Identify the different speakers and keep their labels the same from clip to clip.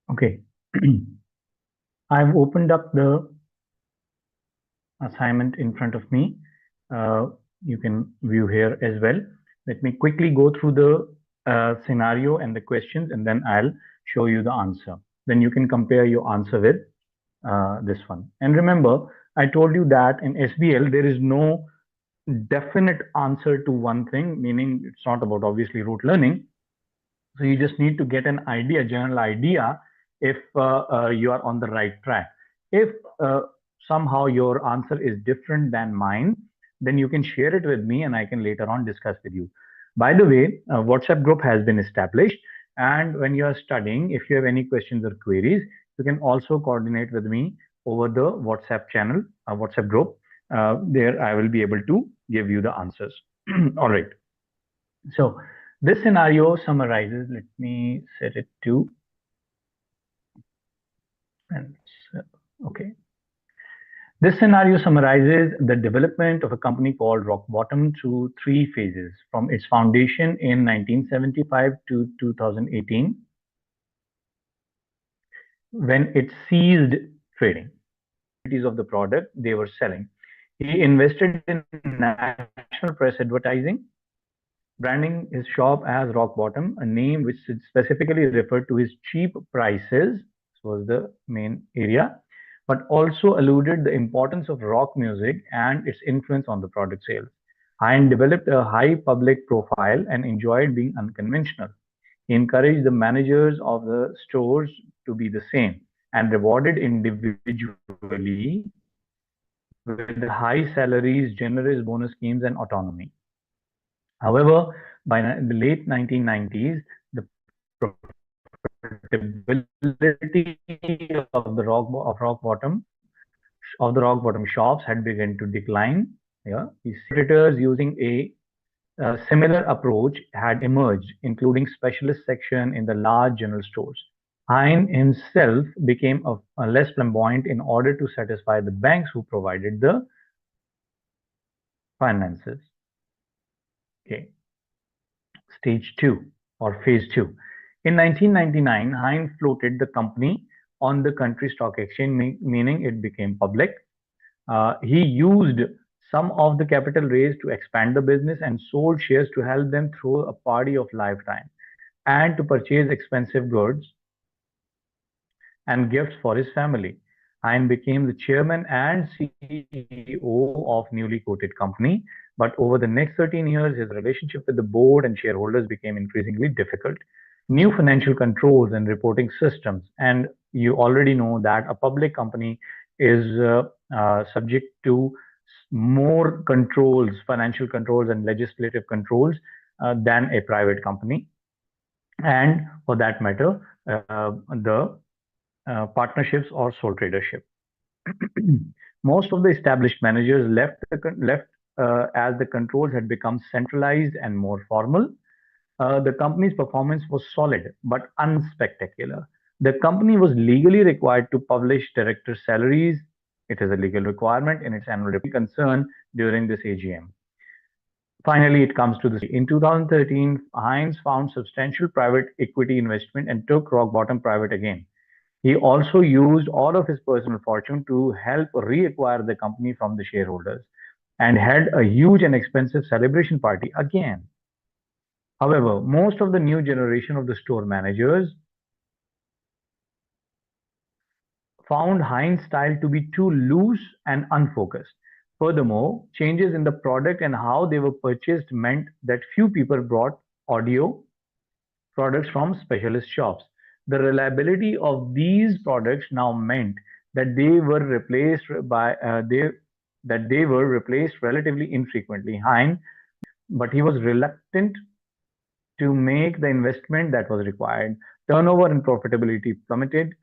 Speaker 1: Okay, I've opened up the assignment in front of me. Uh, you can view here as well. Let me quickly go through the scenario and the questions, and then I'll show you the answer. Then you can compare your answer with this one. And remember, I told you that in SBL, there is no definite answer to one thing, meaning it's not about obviously rote learning. So you just need to get an idea, general idea, if you are on the right track. If somehow your answer is different than mine, then you can share it with me and I can later on discuss with you. By the way, a WhatsApp group has been established. And when you are studying, if you have any questions or queries, you can also coordinate with me over the WhatsApp channel, WhatsApp group. There I will be able to give you the answers. All right. So this scenario summarizes, let me set it to, and okay. This scenario summarizes the development of a company called Rock Bottom through three phases, from its foundation in 1975 to 2018, when it ceased trading of the product they were selling. He invested in national press advertising, branding his shop as Rock Bottom, a name which specifically referred to his cheap prices. This was the main area, but also alluded the importance of rock music and its influence on the product sales. Hine developed a high public profile and enjoyed being unconventional. He encouraged the managers of the stores to be the same and rewarded individually with high salaries, generous bonus schemes, and autonomy. However, by the late 1990s, the profitability of the rock bottom shops had begun to decline. Yeah, the competitors using a similar approach had emerged, including specialist section in the large general stores. Hine himself became a less flamboyant in order to satisfy the banks who provided the finances. Okay. Stage 2 or Phase 2. In 1999, Hine floated the company on the country stock exchange, meaning it became public. He used some of the capital raised to expand the business and sold shares to help them through a party of lifetime and to purchase expensive goods and gifts for his family. Hine became the chairman and CEO of newly quoted company, but over the next 13 years, his relationship with the board and shareholders became increasingly difficult. New financial controls and reporting systems, and you already know that a public company is subject to more controls, financial controls, and legislative controls than a private company. And for that matter, the partnerships or sole tradership. Most of the established managers left as the controls had become centralized and more formal. The company's performance was solid but unspectacular. The company was legally required to publish director salaries. It is a legal requirement in its annual report concern during this AGM. Finally, it comes to this. In 2013, Hines found substantial private equity investment and took Rock Bottom private again. He also used all of his personal fortune to help reacquire the company from the shareholders and held a huge and expensive celebration party again. However, most of the new generation of the store managers found Heinz style to be too loose and unfocused. Furthermore, changes in the product and how they were purchased meant that few people bought audio products from specialist shops. The reliability of these products now meant that they were replaced relatively infrequently. Hine, but he was reluctant to make the investment that was required. Turnover and profitability plummeted.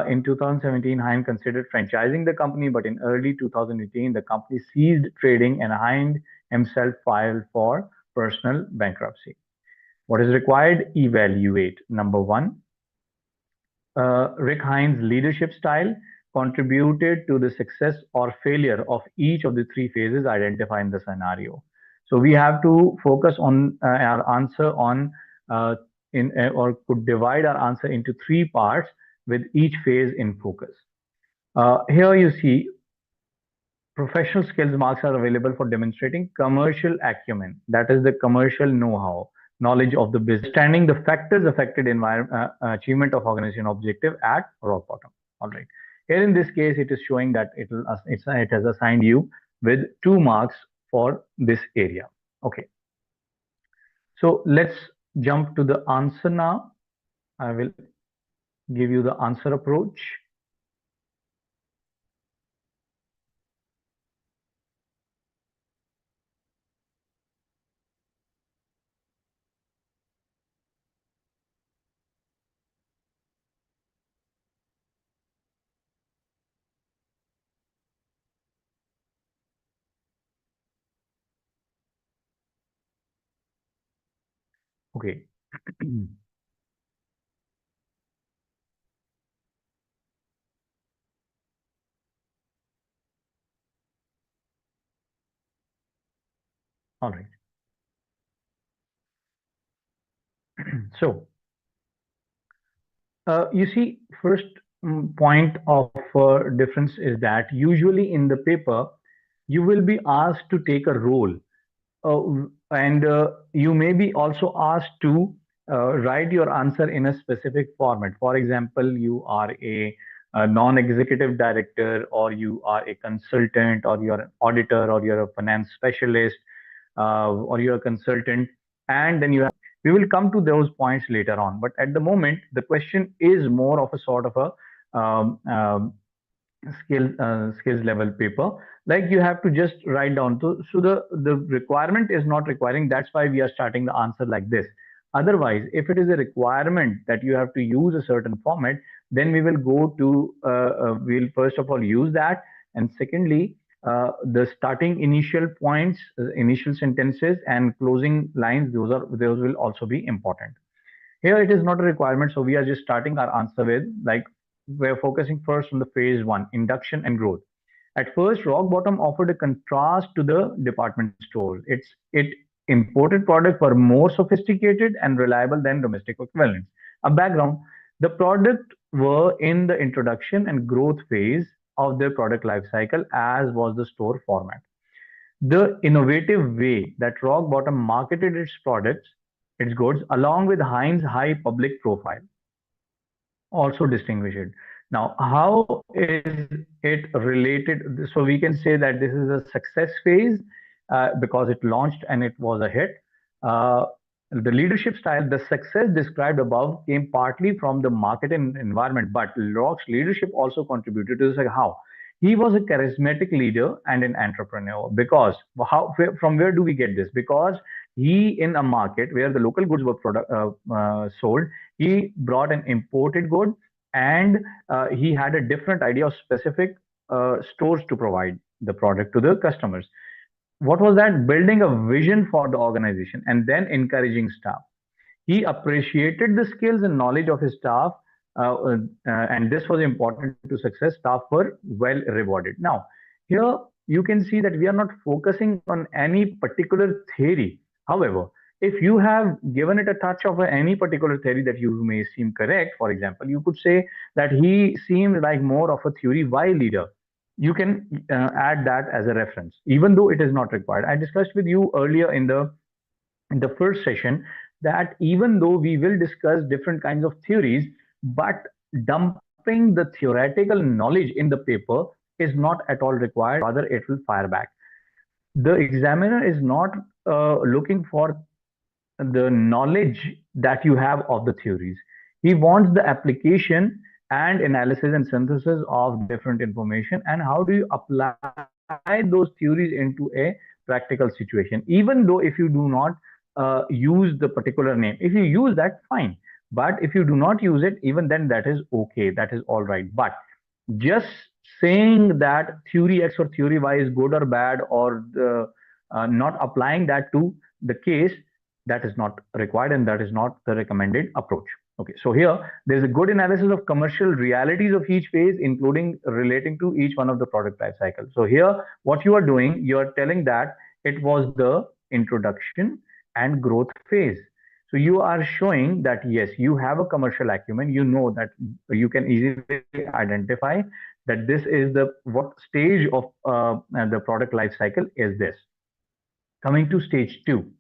Speaker 1: In 2017, Hine considered franchising the company, but in early 2018, the company ceased trading and Hine himself filed for personal bankruptcy. What is required? Evaluate. Number one, Rick Hines' leadership style contributed to the success or failure of each of the three phases identified in the scenario. So we have to focus on our answer on or could divide our answer into three parts. with each phase in focus. Here you see professional skills marks are available for demonstrating commercial acumen, that is the commercial know-how, knowledge of the business, understanding the factors affected achievement of organization objective at rock bottom. All right. Here in this case, it is showing that it has assigned you with 2 marks for this area. Okay. So let's jump to the answer now. I will give you the answer approach. Okay. All right. So you see, first point of difference is that usually in the paper, you will be asked to take a role, and you may be also asked to write your answer in a specific format. For example, you are a non-executive director, or you are a consultant, or you're an auditor, or you're a finance specialist, or you're a consultant, and then you have, we will come to those points later on. But at the moment, the question is more of a sort of a skills level paper, like you have to just write down. So the requirement is not requiring, that's why we are starting the answer like this. Otherwise, if it is a requirement that you have to use a certain format, then we will go to we'll first of all use that, and secondly, the starting initial points, initial sentences and closing lines, those will also be important. Here it is not a requirement, so we are just starting our answer with, like, we're focusing first on the phase one, induction and growth. At first, rock bottom offered a contrast to the department store. It imported products were more sophisticated and reliable than domestic equivalents. A background: the product were in the introduction and growth phase of their product life cycle, as was the store format. The innovative way that rock bottom marketed its products, its goods, along with Heinz high public profile, also distinguish it. Now, how is it related? So we can say that this is a success phase because it launched and it was a hit. The leadership style, the success described above came partly from the marketing environment, but Rock's leadership also contributed to this. Like how? He was a charismatic leader and an entrepreneur. Because from where do we get this? Because he, in a market where the local goods were sold, he brought an imported good, and he had a different idea of specific stores to provide the product to the customers. What was that? Building a vision for the organization and then encouraging staff. He appreciated the skills and knowledge of his staff, and this was important to success. Staff were well rewarded. Now, here you can see that we are not focusing on any particular theory. However, if you have given it a touch of any particular theory that you may seem correct, for example, you could say that he seemed like more of a theory Y leader. You can add that as a reference, even though it is not required. I discussed with you earlier in the first session that even though we will discuss different kinds of theories, but dumping the theoretical knowledge in the paper is not at all required. Rather, it will fire back. The examiner is not looking for the knowledge that you have of the theories. He wants the application and analysis and synthesis of different information, and how do you apply those theories into a practical situation. Even though if you do not use the particular name, if you use that, fine. But if you do not use it, even then that is okay, that is all right. But just saying that theory X or theory Y is good or bad, or not applying that to the case, that is not required, and that is not the recommended approach. Okay, so here there's a good analysis of commercial realities of each phase, including relating to each one of the product life cycle. So here, what you are doing, you are telling that it was the introduction and growth phase. So So you are showing that yes, you have a commercial acumen. You know that you can easily identify that this is the what stage of the product life cycle is this. Coming to stage two.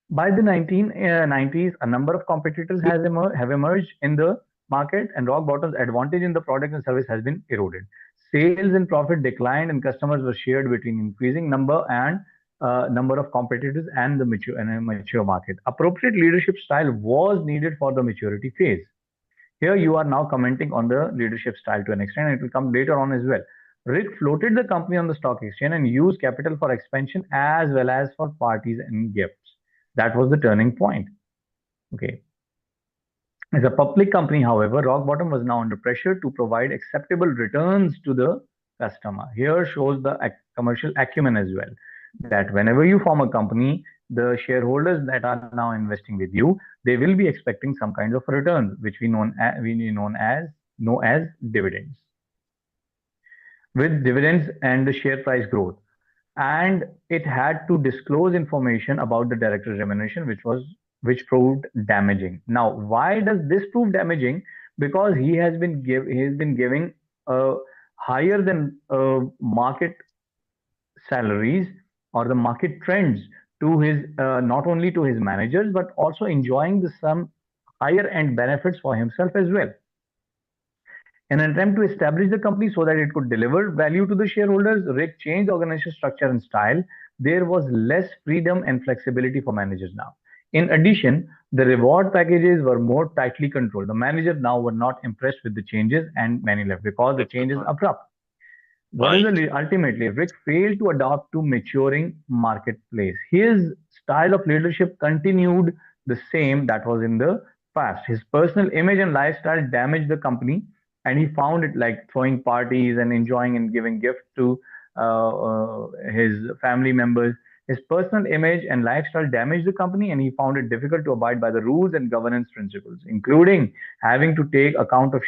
Speaker 1: By the 1990s, a number of competitors have emerged in the market, and rock bottom's advantage in the product and service has been eroded. Sales and profit declined, and customers were shared between increasing number of competitors and the mature market. Appropriate leadership style was needed for the maturity phase. Here you are now commenting on the leadership style to an extent, and it will come later on as well. Rick floated the company on the stock exchange and used capital for expansion as well as for parties and gifts. That was the turning point. Okay. As a public company, however, Rock Bottom was now under pressure to provide acceptable returns to the customer. Here shows the commercial acumen as well. That whenever you form a company, the shareholders that are now investing with you, they will be expecting some kinds of returns, which we know as dividends. With dividends and the share price growth, and it had to disclose information about the director's remuneration, which proved damaging. Now, why does this prove damaging? Because he has been giving higher than market salaries or the market trends to his not only to his managers but also enjoying some higher end benefits for himself as well. In an attempt to establish the company so that it could deliver value to the shareholders, Rick changed organizational structure and style. There was less freedom and flexibility for managers now. In addition, the reward packages were more tightly controlled. The managers now were not impressed with the changes, and many left because the change is abrupt. What is the ultimately Rick failed to adapt to maturing marketplace. His style of leadership continued the same that was in the past. His personal image and lifestyle damaged the company, and he found it like throwing parties and enjoying and giving gifts to his family members. His personal image and lifestyle damaged the company, and he found it difficult to abide by the rules and governance principles, including having to take account of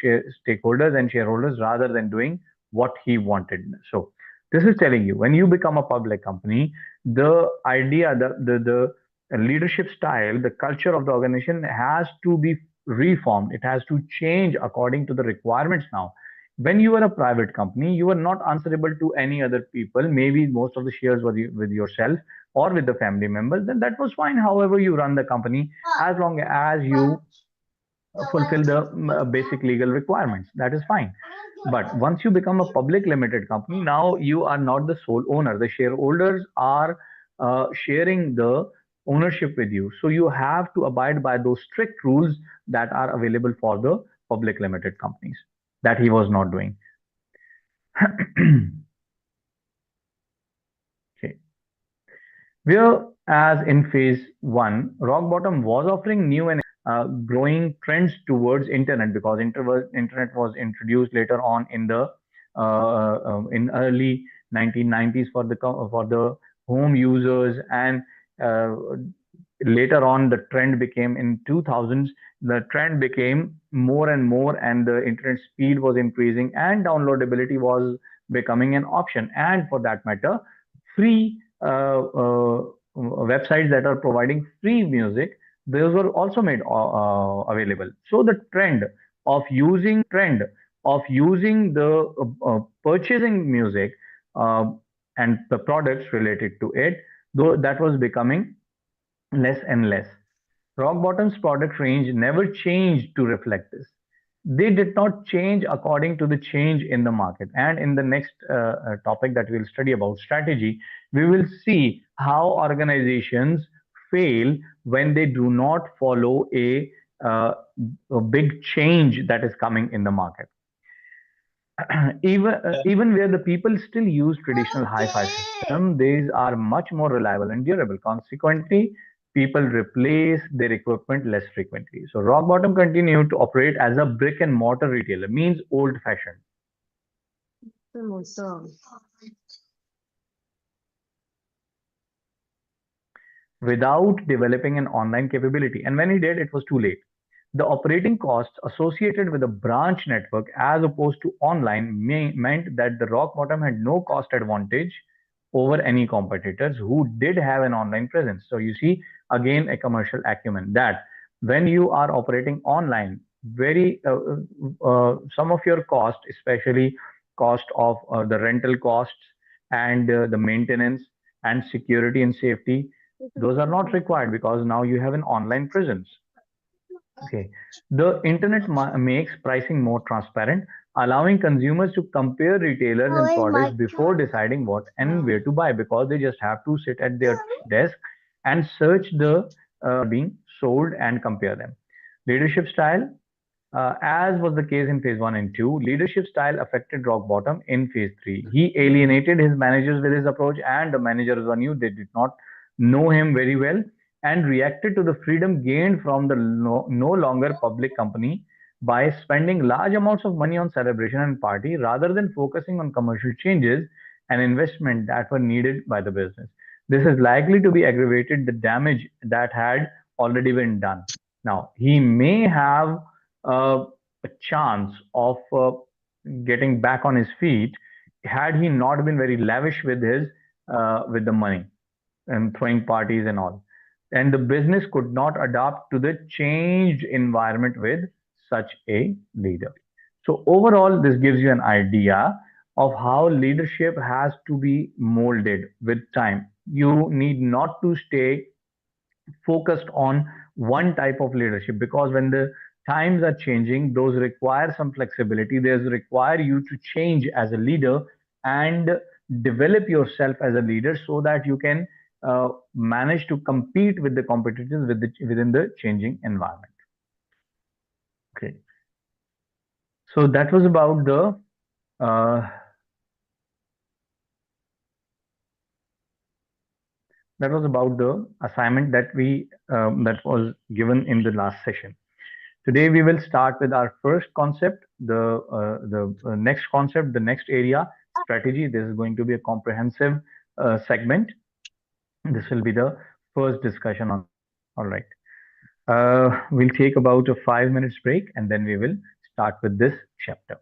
Speaker 1: stakeholders and shareholders rather than doing what he wanted. So this is telling you when you become a public company, the idea, the leadership style, the culture of the organization has to be reformed. It has to change according to the requirements now. When you are a private company, you are not answerable to any other people. Maybe most of the shares were with yourself or with the family members. Then that was fine. However, you run the company as long as you fulfill the basic legal requirements. That is fine. But once you become a public limited company, now you are not the sole owner. The shareholders are sharing the ownership with you. So you have to abide by those strict rules that are available for the public limited companies. That he was not doing. Okay. Whereas in phase one, rock bottom was offering new and growing trends towards internet because internet was introduced later on in the in early 1990s for the home users, and uh, later on the trend became in 2000s, the trend became more and more, and the internet speed was increasing and downloadability was becoming an option, and for that matter free websites that are providing free music, those were also made available. So the trend of using the purchasing music uh, and the products related to it, though that was becoming less and less. Rock Bottom's product range never changed to reflect this. They did not change according to the change in the market. And in the next topic that we'll study about strategy, we will see how organizations fail when they do not follow uh, a big change that is coming in the market. Even where the people still use traditional hi-fi system, these are much more reliable and durable. Consequently, people replace their equipment less frequently. So rock bottom continued to operate as a brick and mortar retailer, means old fashioned, without developing an online capability. And when he did, it was too late. The operating costs associated with a branch network as opposed to online meant that the rock bottom had no cost advantage over any competitors who did have an online presence. So you see, again, a commercial acumen that when you are operating online, very some of your cost, especially cost of the rental costs and the maintenance and security and safety, those are not required because now you have an online presence. Okay. The internet makes pricing more transparent, allowing consumers to compare retailers and products before deciding what and where to buy because they just have to sit at their desk and search the being sold and compare them. Leadership style, as was the case in phase one and two, leadership style affected rock bottom in phase three. He alienated his managers with his approach, and the managers knew they did not know him very well and reacted to the freedom gained from the no longer public company by spending large amounts of money on celebration and party rather than focusing on commercial changes and investment that were needed by the business. This is likely to be aggravated the damage that had already been done. Now, he may have a chance of getting back on his feet had he not been very lavish with the money and throwing parties and all. And the business could not adapt to the changed environment with such a leader. So overall, this gives you an idea of how leadership has to be molded with time. You need not to stay focused on one type of leadership because when the times are changing, those require some flexibility. There's require you to change as a leader and develop yourself as a leader so that you can manage to compete with the competitors within the changing environment. Okay, so uh, that was about the assignment that was given in the last session. Today we will start with our first concept, the next concept, the next area, strategy. This is going to be a comprehensive segment. This will be the first discussion on this. All right. We'll take about a 5 minutes break and then we will start with this chapter.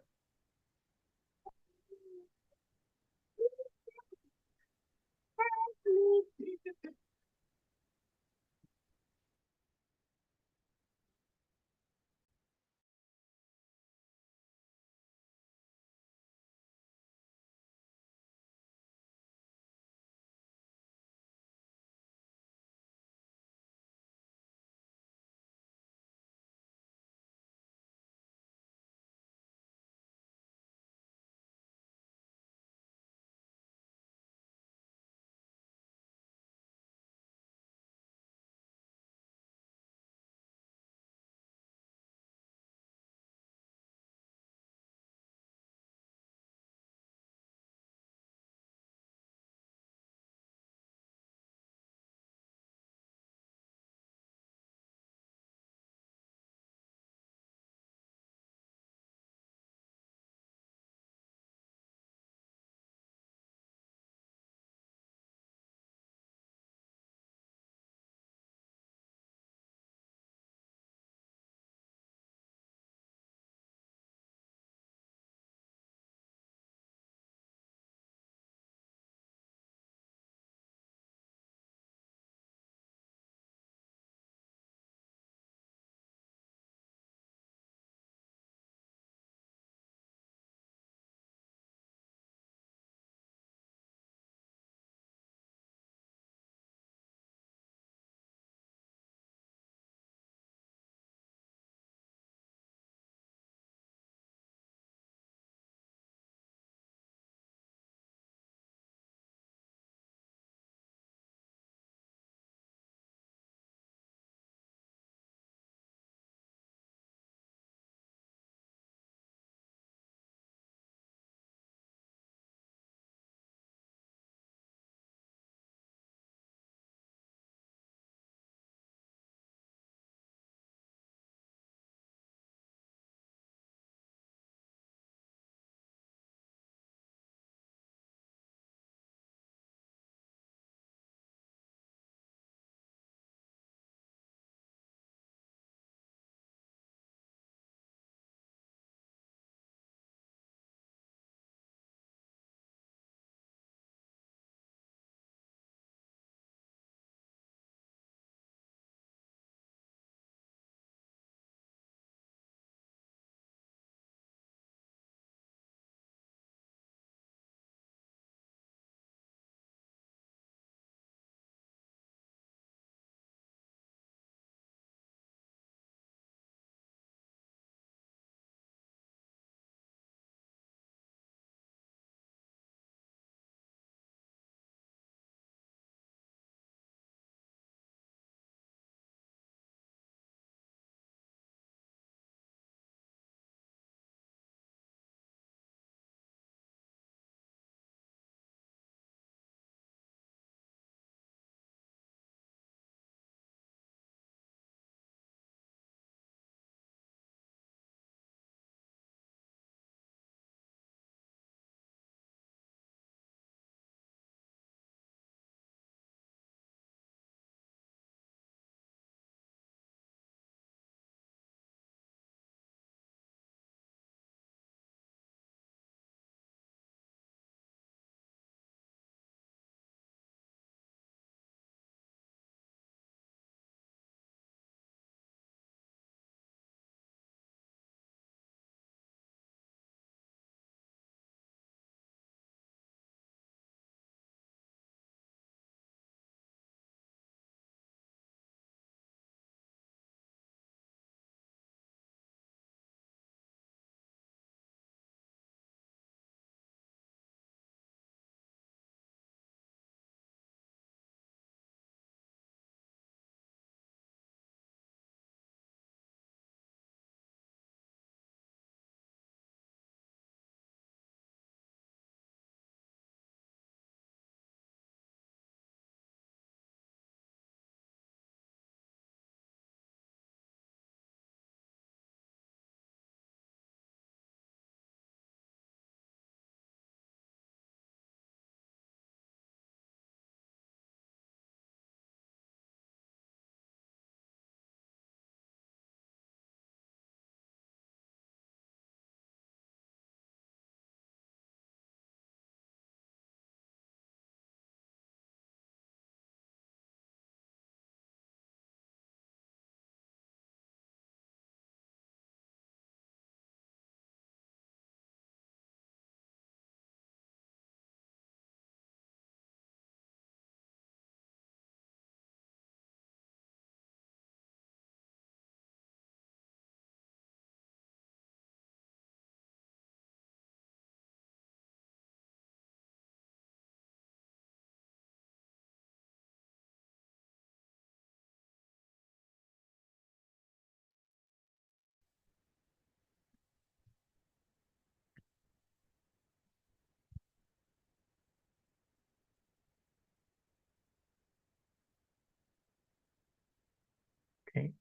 Speaker 1: Okay.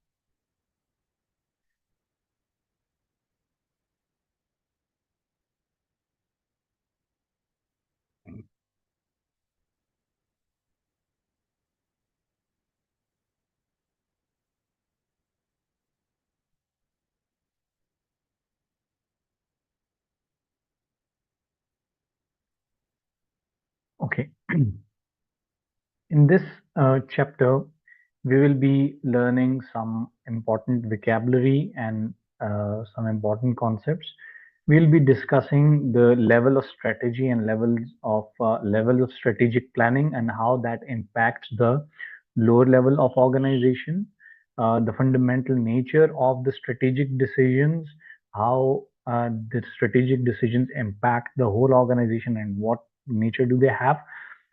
Speaker 1: Okay. In this chapter, we will be learning some important vocabulary and some important concepts. We'll be discussing the level of strategy and level of strategic planning and how that impacts the lower level of organization, the fundamental nature of the strategic decisions, how the strategic decisions impact the whole organization and what nature do they have.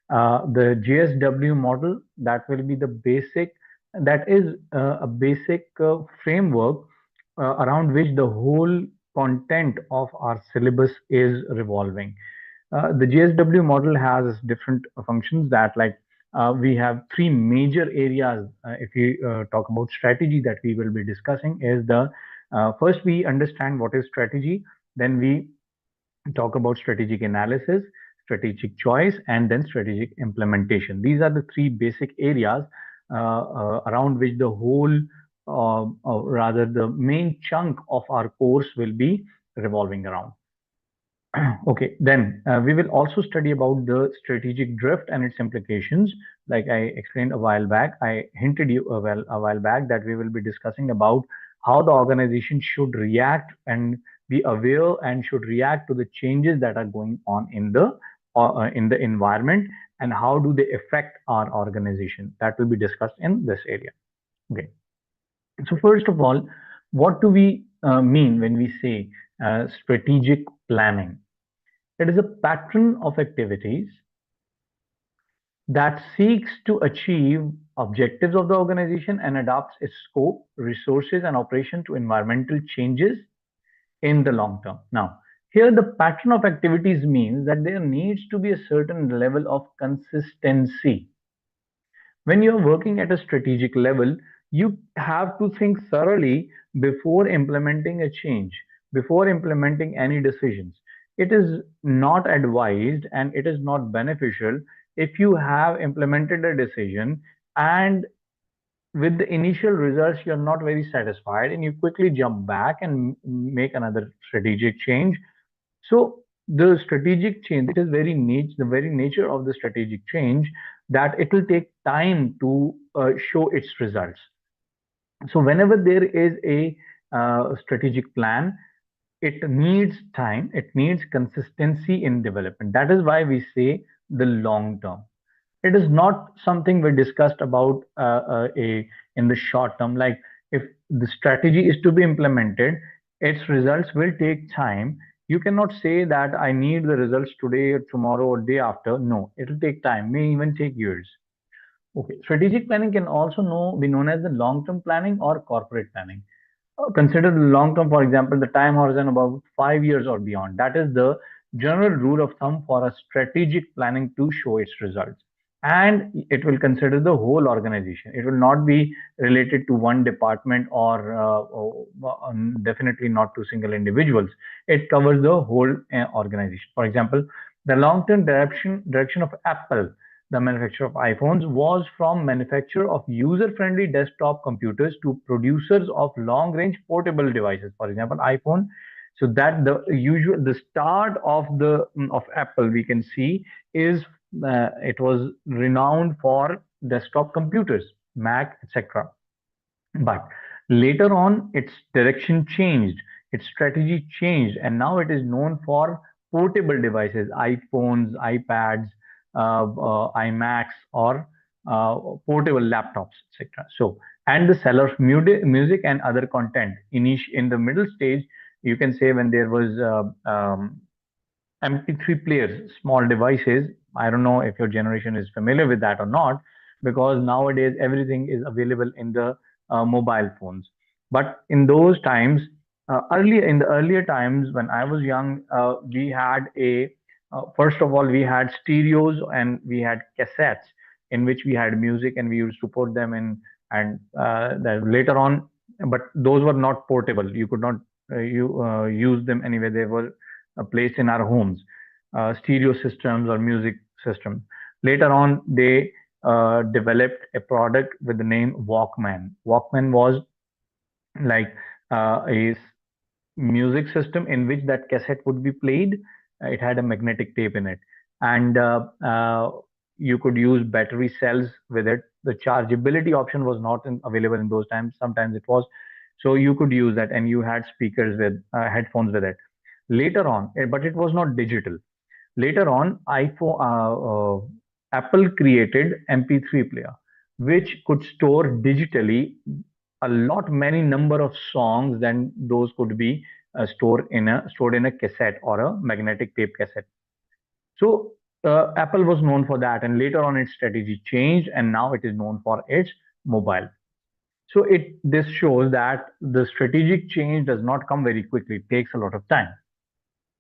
Speaker 1: The GSW model, that will be the basic, that is a basic framework around which the whole content of our syllabus is revolving. The GSW model has different functions that, like, we have three major areas. If we talk about strategy that we will be discussing, is the first we understand what is strategy, then we talk about strategic analysis, strategic choice, and then strategic implementation. These are the three basic areas around which the whole, or rather, the main chunk of our course will be revolving around. Okay, then we will also study about the strategic drift and its implications. Like I explained a while back, I hinted you a while back that we will be discussing about how the organization should react and be aware and should react to the changes that are going on in the environment, and how do they affect our organization. That will be discussed in this area. Okay. So first of all, what do we mean when we say strategic planning? It is a pattern of activities that seeks to achieve objectives of the organization and adapts its scope, resources, and operation to environmental changes in the long term. Now, here the pattern of activities means that there needs to be a certain level of consistency. When you're working at a strategic level, you have to think thoroughly before implementing a change, before implementing any decisions. It is not advised and it is not beneficial if you have implemented a decision and with the initial results you're not very satisfied and you quickly jump back and make another strategic change. So the strategic change, it is the very nature of the strategic change, that it will take time to show its results. So whenever there is a strategic plan, it needs time, it needs consistency in development. That is why we say the long term. It is not something we discussed about a in the short term. Like, if the strategy is to be implemented, its results will take time. You cannot say that I need the results today or tomorrow or day after. No, it will take time, may even take years. Okay, strategic planning can also be known as the long-term planning or corporate planning. Consider the long term, for example, the time horizon about 5 years or beyond. That is the general rule of thumb for a strategic planning to show its results. And it will consider the whole organization. It will not be related to one department or definitely not to single individuals. It covers the whole organization. For example, the long-term direction of Apple, the manufacturer of iPhones, was from manufacturer of user-friendly desktop computers to producers of long-range portable devices. For example, iPhone. So that the start of the of Apple, we can see, is it was renowned for desktop computers, Mac, etc. But later on, its direction changed, its strategy changed, and now it is known for portable devices, iPhones, iPads, iMacs, or portable laptops, etc. So, and the seller of music and other content. In the middle stage, you can say, when there was MP3 players, small devices. I don't know if your generation is familiar with that or not, because nowadays everything is available in the mobile phones. But in those times, in the earlier times when I was young, we had first of all, we had stereos and we had cassettes in which we had music, and we used to put them in and later on, but those were not portable. You could not use them anywhere. They were placed in our homes, stereo systems or music systems. Later on, they developed a product with the name Walkman. Walkman was like a music system in which that cassette would be played. It had a magnetic tape in it, and you could use battery cells with it. The chargeability option was not available in those times. Sometimes it was, so you could use that, and you had speakers with headphones with it. Later on, but it was not digital. Later on, Apple created MP3 player, which could store digitally a lot many number of songs than those could be stored in a cassette or a magnetic tape cassette. So Apple was known for that, and later on its strategy changed, and now it is known for its mobile. So it this shows that the strategic change does not come very quickly; it takes a lot of time.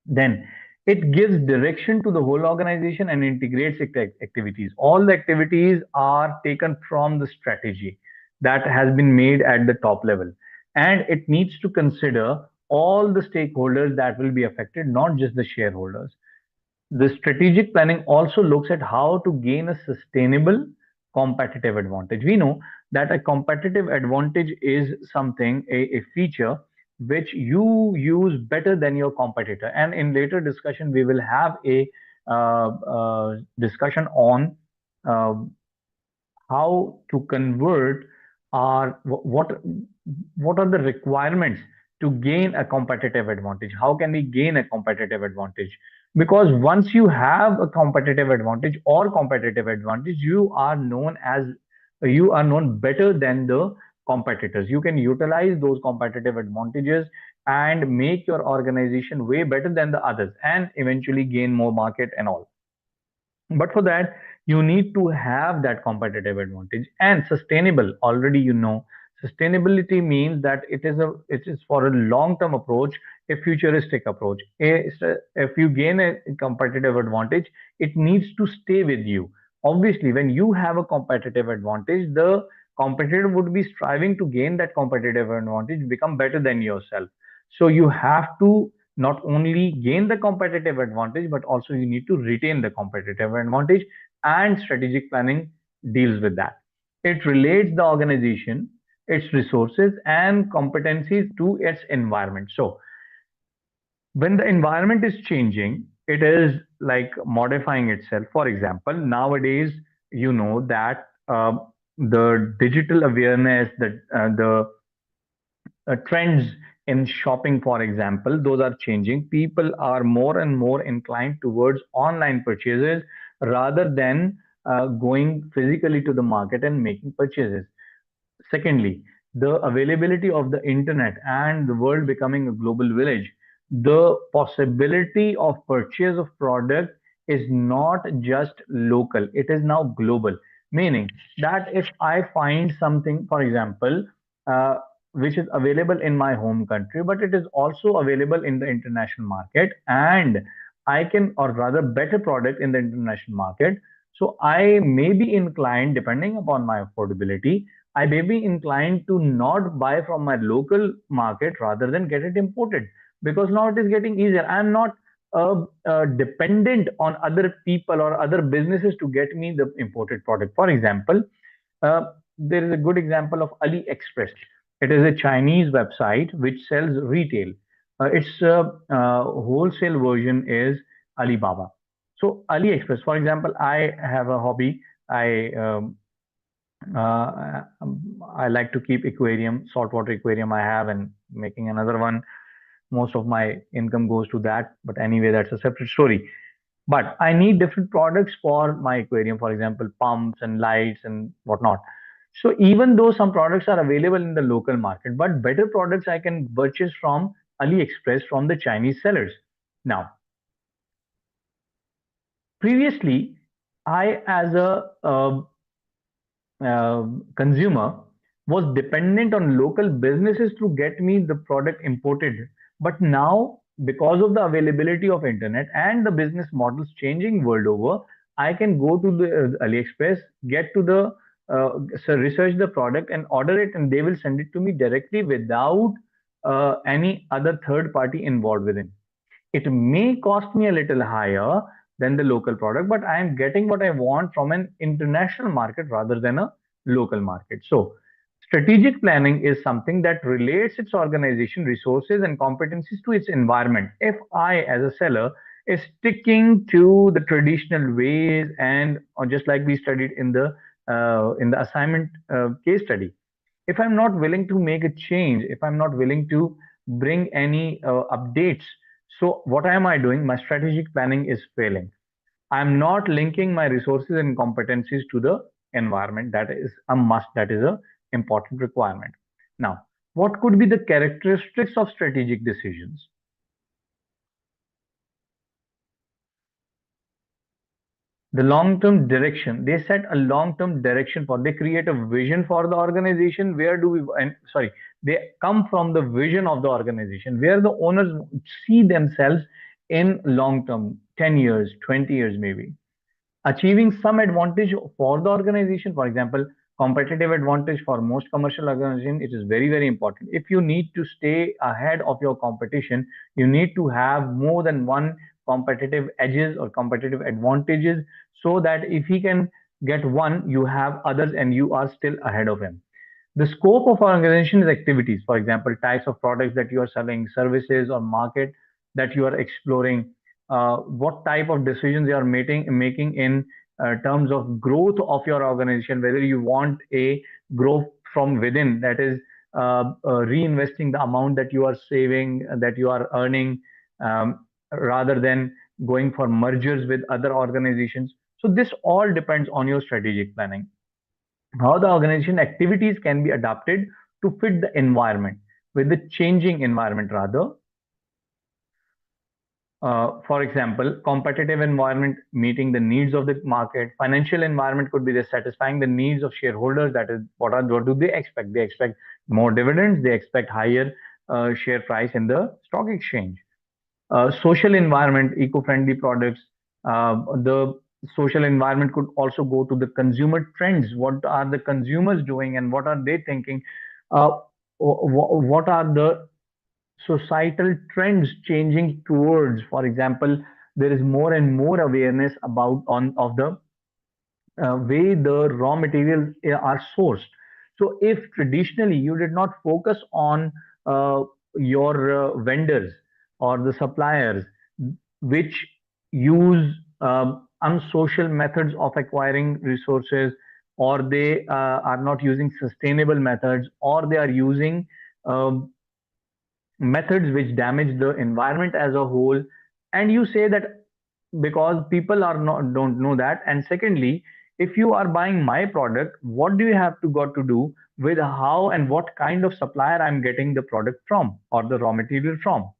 Speaker 1: Then it gives direction to the whole organization and integrates activities. All the activities are taken from the strategy that has been made at the top level. And it needs to consider all the stakeholders that will be affected, not just the shareholders. The strategic planning also looks at how to gain a sustainable competitive advantage. We know that a competitive advantage is something, a feature which you use better than your competitor. And in later discussion, we will have a discussion on uh, how to convert our what are the requirements to gain a competitive advantage. How can we gain a competitive advantage? Because once you have a competitive advantage or competitive advantage, you are known better than the competitors. You can utilize those competitive advantages and make your organization way better than the others, and eventually gain more market and all. But for that, you need to have that competitive advantage. And sustainable, already you know, sustainability means that it is for a long term approach, a futuristic approach. If you gain a competitive advantage, it needs to stay with you. Obviously, when you have a competitive advantage, the competitor would be striving to gain that competitive advantage, become better than yourself. So you have to not only gain the competitive advantage, but also you need to retain the competitive advantage, and strategic planning deals with that. It relates the organization, its resources and competencies to its environment. So when the environment is changing, it is like modifying itself. For example, nowadays, you know that the digital awareness, the trends in shopping, for example, those are changing. People are more and more inclined towards online purchases rather than going physically to the market and making purchases. Secondly, the availability of the internet and the world becoming a global village, the possibility of purchase of product is not just local, it is now global. Meaning that if I find something, for example, uh, which is available in my home country, but it is also available in the international market, and I can, or rather, better product in the international market. So I may be inclined, depending upon my affordability, I may be inclined to not buy from my local market rather than get it imported, because now it is getting easier. I'm not dependent on other people or other businesses to get me the imported product. For example, uh, there is a good example of AliExpress. It is a Chinese website which sells retail. Its wholesale version is Alibaba. So AliExpress, for example, I have a hobby. I like to keep aquarium, saltwater aquarium I have, and making another one. Most of my income goes to that. But anyway, that's a separate story. But I need different products for my aquarium, for example, pumps and lights and whatnot. So even though some products are available in the local market, but better products I can purchase from AliExpress from the Chinese sellers. Now, previously, I as a consumer was dependent on local businesses to get me the product imported. But now, because of the availability of internet and the business models changing world over, I can go to the AliExpress, get to the research the product and order it, and they will send it to me directly without any other third party involved within. It may cost me a little higher than the local product, but I am getting what I want from an international market rather than a local market. So, strategic planning is something that relates its organization, resources, and competencies to its environment. If I, as a seller, is sticking to the traditional ways, and or just like we studied in the assignment case study, if I'm not willing to make a change, if I'm not willing to bring any updates, so what am I doing? My strategic planning is failing. I'm not linking my resources and competencies to the environment. That is a must. That is a important requirement. Now, what could be the characteristics of strategic decisions? The long-term direction. They set a long-term direction for. They create a vision for the organization. Where do we? And sorry, they come from the vision of the organization, where the owners see themselves in long term, 10 years, 20 years, maybe achieving some advantage for the organization. For example, competitive advantage for most commercial organizations, it is very, very important. If you need to stay ahead of your competition, you need to have more than one competitive edges or competitive advantages, so that if he can get one, you have others and you are still ahead of him. The scope of our organization is activities, for example, types of products that you are selling, services or market that you are exploring, what type of decisions you are making in terms of growth of your organization, whether you want a growth from within, that is reinvesting the amount that you are saving, that you are earning, rather than going for mergers with other organizations. So this all depends on your strategic planning, how the organization activities can be adapted to fit the environment, with the changing environment rather. For example, competitive environment meeting the needs of the market. Financial environment could be the satisfying the needs of shareholders. That is, what do they expect? They expect more dividends. They expect higher share price in the stock exchange. Social environment, eco-friendly products. The social environment could also go to the consumer trends. What are the consumers doing and what are they thinking? Uh, what are the societal trends changing towards? For example, there is more and more awareness about on of the way the raw materials are sourced. So if traditionally you did not focus on your vendors or the suppliers which use unsocial methods of acquiring resources, or they are not using sustainable methods, or they are using um, methods which damage the environment as a whole, and you say that because people are not don't know that. And secondly, if you are buying my product, what do you have to got to do with how and what kind of supplier I'm getting the product from or the raw material from?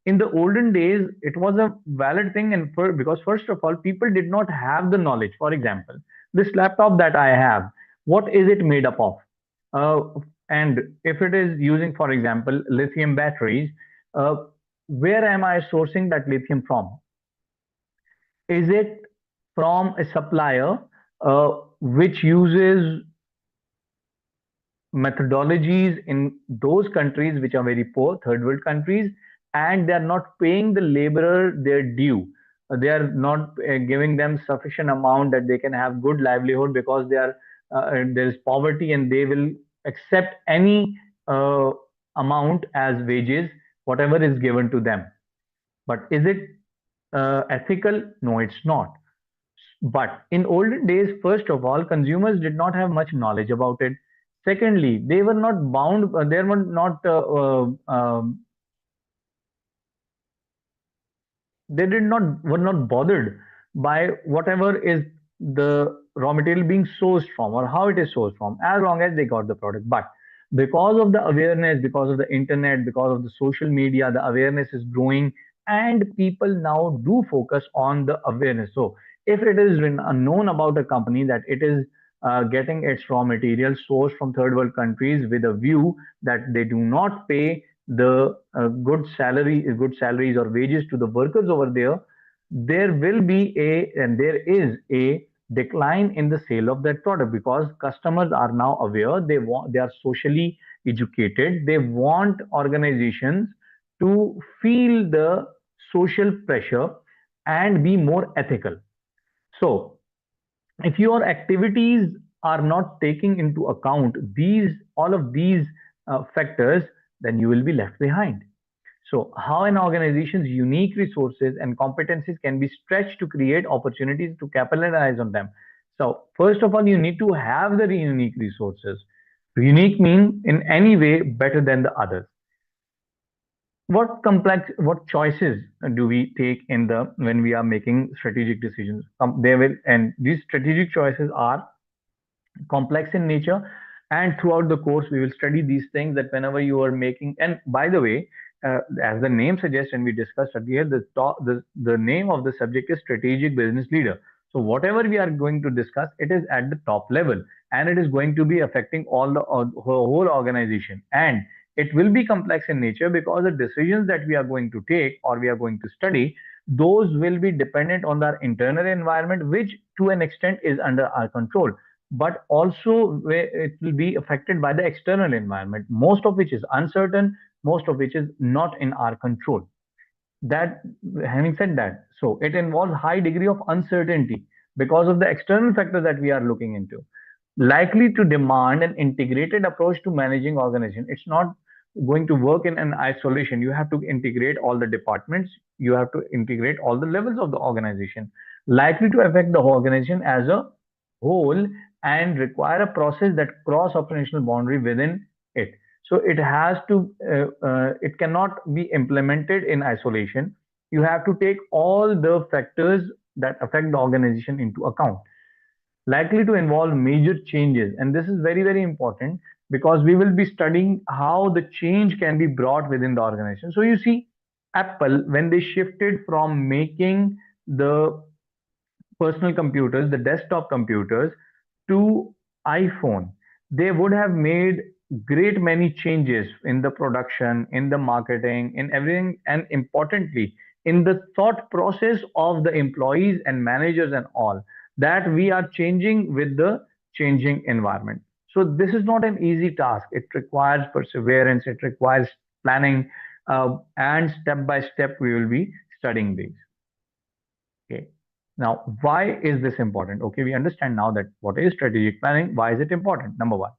Speaker 1: In the olden days it was a valid thing, and because first of all people did not have the knowledge. For example, this laptop that I have, what is it made up of? And if it is using, for example, lithium batteries, uh, where am I sourcing that lithium from? Is it from a supplier which uses methodologies in those countries which are very poor, third world countries, and they are not paying the laborer their due? They are not giving them sufficient amount that they can have good livelihood, because they are there is poverty and they will accept any uh, amount as wages, whatever is given to them. But is it ethical? No, it's not. But in olden days, first of all, consumers did not have much knowledge about it. Secondly, they were not bound, they were not, they did not were not bothered by whatever is the raw material being sourced from or how it is sourced from, as long as they got the product. But because of the awareness, because of the internet, because of the social media, the awareness is growing, and people now do focus on the awareness. So if it is known about a company that it is getting its raw materials sourced from third world countries with a view that they do not pay the good salaries or wages to the workers over there, there will be a and there is a decline in the sale of that product, because customers are now aware, they are socially educated, they want organizations to feel the social pressure and be more ethical. So if your activities are not taking into account these all of these factors, then you will be left behind. So how an organization's unique resources and competencies can be stretched to create opportunities to capitalize on them. So first of all, you need to have the unique resources. Unique mean in any way better than the others. What choices do we take in the when we are making strategic decisions? They will, and these strategic choices are complex in nature, and throughout the course we will study these things, that whenever you are making, and by the way, as the name suggests and we discussed earlier, the name of the subject is strategic business leader. So whatever we are going to discuss, it is at the top level, and it is going to be affecting all the whole organization, and it will be complex in nature because the decisions that we are going to take or we are going to study, those will be dependent on our internal environment, which to an extent is under our control, but also it will be affected by the external environment, most of which is uncertain, most of which is not in our control. That having said that, so it involves high degree of uncertainty because of the external factors that we are looking into, likely to demand an integrated approach to managing organization. It's not going to work in an isolation. You have to integrate all the departments, you have to integrate all the levels of the organization, likely to affect the organization as a whole, and require a process that cross operational boundary within it. So it has to it cannot be implemented in isolation. You have to take all the factors that affect the organization into account, likely to involve major changes. And this is very, very important because we will be studying how the change can be brought within the organization. So you see, Apple, when they shifted from making the personal computers, the desktop computers, to iPhone, they would have made great many changes in the production, in the marketing, in everything, and importantly, in the thought process of the employees and managers and all, that we are changing with the changing environment. So this is not an easy task. It requires perseverance, it requires planning, and step by step we will be studying these. Okay. Now, why is this important? Okay, we understand now that what is strategic planning. Why is it important? Number one,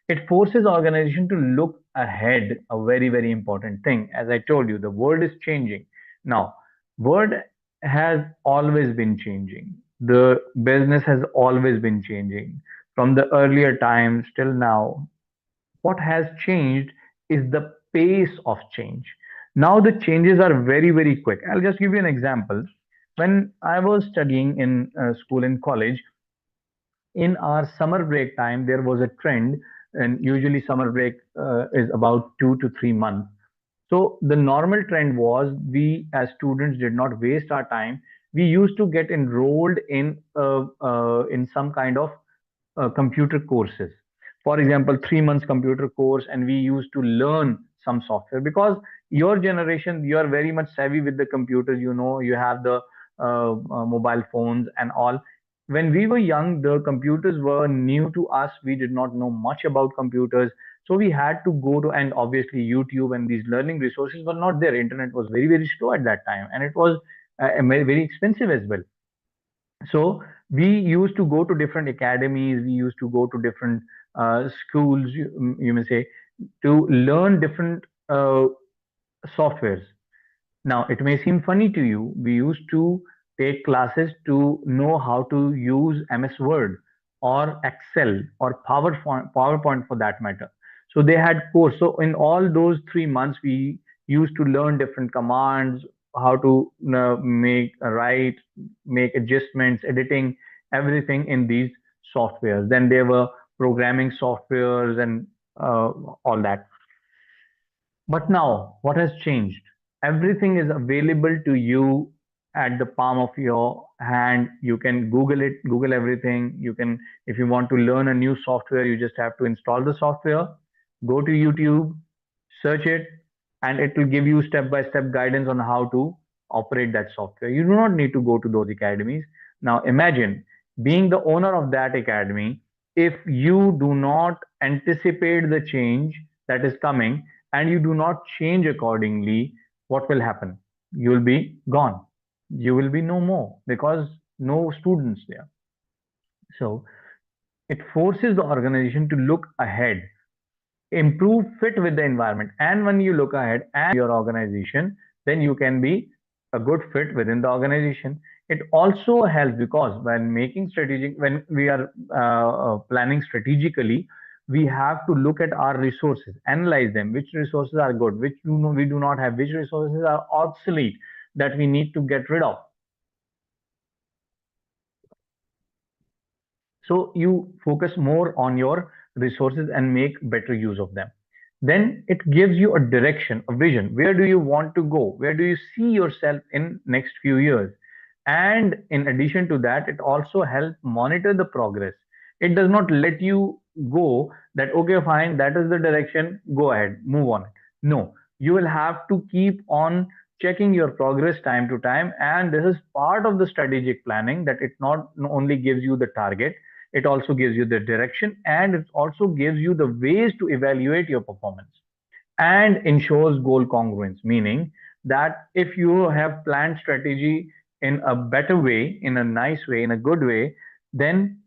Speaker 1: it forces organization to look ahead, a very, very important thing. As I told you, the world is changing. Now, world has always been changing. The business has always been changing from the earlier times till now. What has changed is the pace of change. Now the changes are very, very quick. I'll just give you an example. When I was studying in school and college, in our summer break time, there was a trend, and usually summer break is about 2 to 3 months. So the normal trend was, we as students did not waste our time. We used to get enrolled in some kind of computer courses. For example, 3 months computer course, and we used to learn some software because your generation, you are very much savvy with the computers. You know, you have the mobile phones and all. When we were young, the computers were new to us. We did not know much about computers. So we had to go to, and obviously YouTube and these learning resources were not there. Internet was very, very slow at that time, and it was very, very expensive as well. So we used to go to different academies, we used to go to different schools, you may say, to learn different softwares. Now, it may seem funny to you. We used to take classes to know how to use MS Word or Excel or PowerPoint for that matter. So they had course. So in all those 3 months, we used to learn different commands, how to make, write, make adjustments, editing, everything in these softwares. Then there were programming softwares and all that. But now, what has changed? Everything is available to you at the palm of your hand. You can Google it, Google everything. You can, if you want to learn a new software, you just have to install the software, go to YouTube, search it, and it will give you step by step guidance on how to operate that software. You do not need to go to those academies. Now, imagine being the owner of that academy, if you do not anticipate the change that is coming and you do not change accordingly, what will happen? You will be gone. You will be no more because no students there. So it forces the organization to look ahead, improve fit with the environment, and when you look ahead and your organization, then you can be a good fit within the organization. It also helps because when making strategic, when we are planning strategically, we have to look at our resources, analyze them, which resources are good, which we do not have, which resources are obsolete that we need to get rid of. So you focus more on your resources and make better use of them. Then it gives you a direction, a vision. Where do you want to go? Where do you see yourself in next few years? And in addition to that, it also helps monitor the progress. It does not let you go that, okay, fine, that is the direction, go ahead, move on. No, you will have to keep on checking your progress time to time. And this is part of the strategic planning, that it not only gives you the target, it also gives you the direction, and it also gives you the ways to evaluate your performance and ensures goal congruence, meaning that if you have planned strategy in a better way, in a nice way, in a good way, then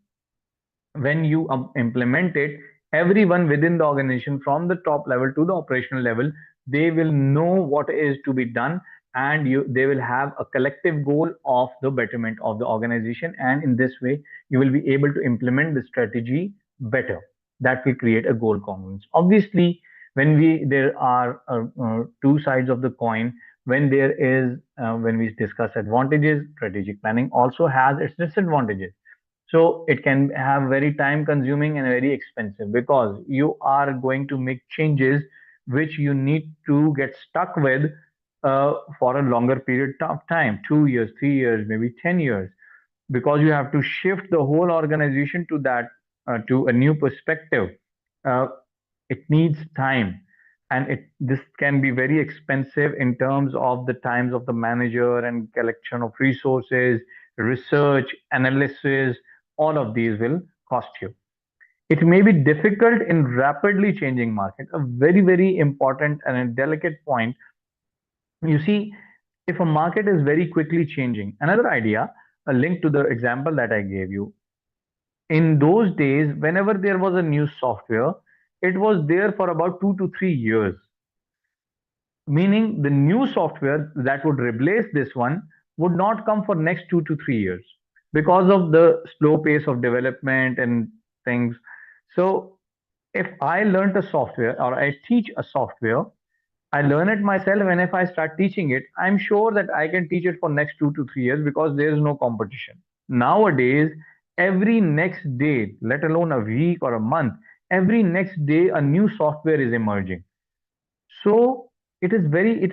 Speaker 1: when you implement it, everyone within the organization from the top level to the operational level, they will know what is to be done, and they will have a collective goal of the betterment of the organization, and in this way you will be able to implement the strategy better. That will create a goal congruence. Obviously, when we there are two sides of the coin. When there is when we discuss advantages, strategic planning also has its disadvantages. So it can have very time consuming and very expensive because you are going to make changes which you need to get stuck with for a longer period of time, 2 years, 3 years, maybe 10 years, because you have to shift the whole organization to that, to a new perspective. Uh, it needs time, and this can be very expensive in terms of the times of the manager and collection of resources, research, analysis. All of these will cost you. It may be difficult in rapidly changing market. A very, very important and a delicate point. You see, if a market is very quickly changing, another idea, a link to the example that I gave you. In those days, whenever there was a new software, it was there for about 2 to 3 years, meaning the new software that would replace this one would not come for next 2 to 3 years because of the slow pace of development and things. So if I learned a software or I teach a software, I learn it myself, and if I start teaching it, I'm sure that I can teach it for next 2 to 3 years because there is no competition. Nowadays, every next day, let alone a week or a month, every next day a new software is emerging. So it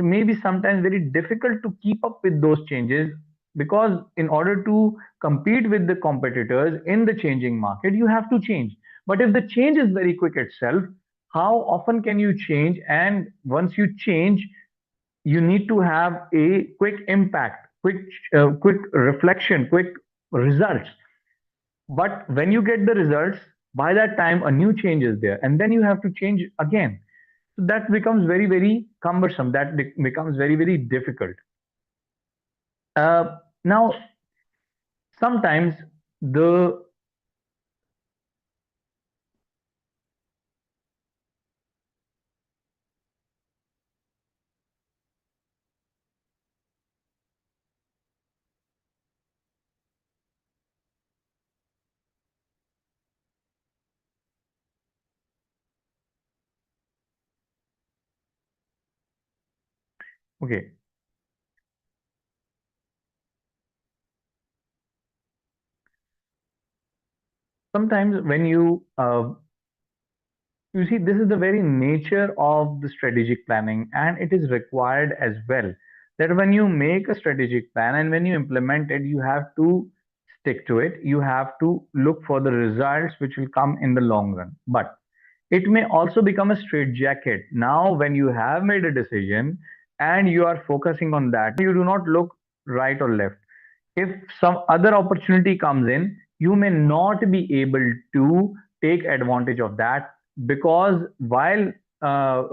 Speaker 1: may be sometimes very difficult to keep up with those changes, because in order to compete with the competitors in the changing market, you have to change. But if the change is very quick itself, how often can you change? And once you change, you need to have a quick impact, quick reflection, quick results. But when you get the results, by that time a new change is there, and then you have to change again. So that becomes very, very cumbersome. That becomes very, very difficult. Now, sometimes the okay, sometimes when you see, this is the very nature of the strategic planning, and it is required as well that when you make a strategic plan and when you implement it, you have to stick to it. You have to look for the results which will come in the long run. But it may also become a straitjacket. Now, when you have made a decision and you are focusing on that, you do not look right or left. If some other opportunity comes in, you may not be able to take advantage of that, because while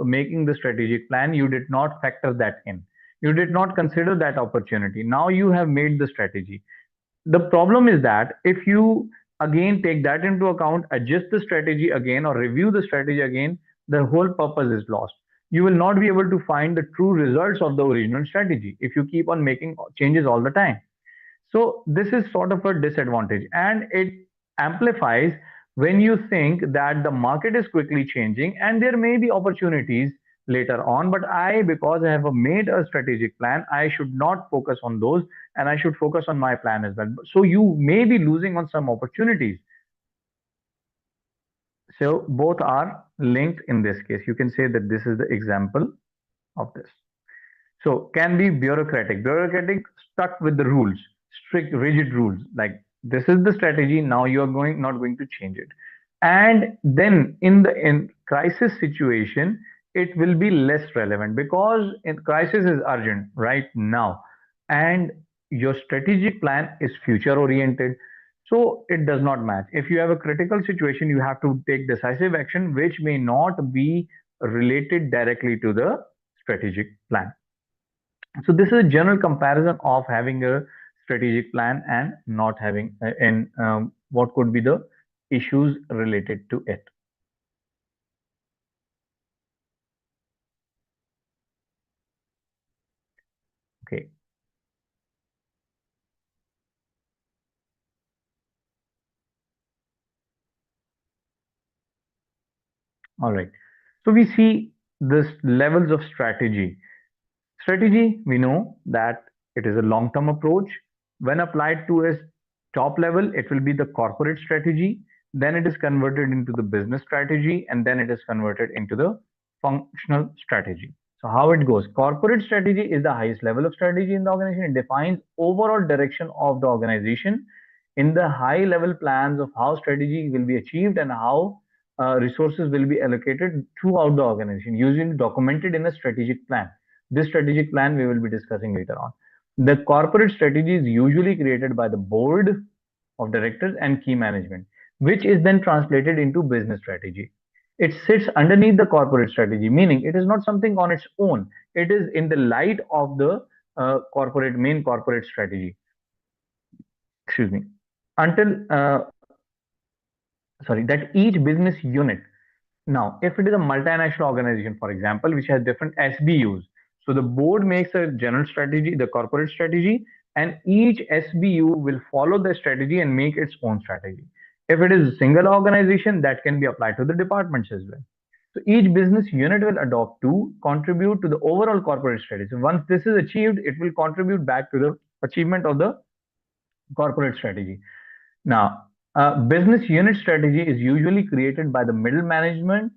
Speaker 1: making the strategic plan, you did not factor that in. You did not consider that opportunity. Now you have made the strategy. The problem is that if you again take that into account, adjust the strategy again, or review the strategy again, the whole purpose is lost. You will not be able to find the true results of the original strategy if you keep on making changes all the time. So this is sort of a disadvantage, and it amplifies when you think that the market is quickly changing and there may be opportunities later on. But because I have made a strategic plan, I should not focus on those, and I should focus on my plan as well. So you may be losing on some opportunities. So both are linked in this case. You can say that this is the example of this. So can be bureaucratic. Bureaucratic, stuck with the rules, strict, rigid rules. Like this is the strategy. Now you are not going to change it. And then in crisis situation, it will be less relevant because in crisis is urgent right now, and your strategic plan is future oriented. So it does not match. If you have a critical situation, you have to take decisive action, which may not be related directly to the strategic plan. So this is a general comparison of having a strategic plan and not having, and what could be the issues related to it. Okay, all right. So we see this levels of strategy. Strategy, we know that it is a long-term approach. When applied to a top level, it will be the corporate strategy. Then it is converted into the business strategy, and then it is converted into the functional strategy. So how it goes? Corporate strategy is the highest level of strategy in the organization. It defines overall direction of the organization in the high level plans of how strategy will be achieved and how resources will be allocated throughout the organization, usually documented in a strategic plan. This strategic plan we will be discussing later on. The corporate strategy is usually created by the board of directors and key management, which is then translated into business strategy. It sits underneath the corporate strategy, meaning it is not something on its own. It is in the light of the main corporate strategy. Excuse me. Until sorry, that each business unit. Now, if it is a multinational organization, for example, which has different SBUs, so the board makes a general strategy, the corporate strategy, and each SBU will follow the strategy and make its own strategy. If it is a single organization, that can be applied to the departments as well. So each business unit will adopt to contribute to the overall corporate strategy. So once this is achieved, it will contribute back to the achievement of the corporate strategy. Now, business unit strategy is usually created by the middle management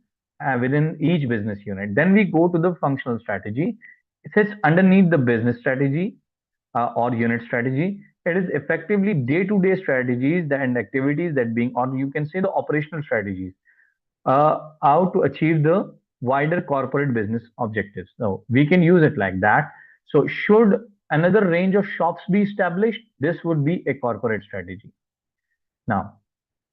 Speaker 1: within each business unit. Then we go to the functional strategy. It sits underneath the business strategy or unit strategy. It is effectively day-to-day strategies and activities that being, or you can say the operational strategies, how to achieve the wider corporate business objectives. So we can use it like that. So should another range of shops be established, this would be a corporate strategy. Now,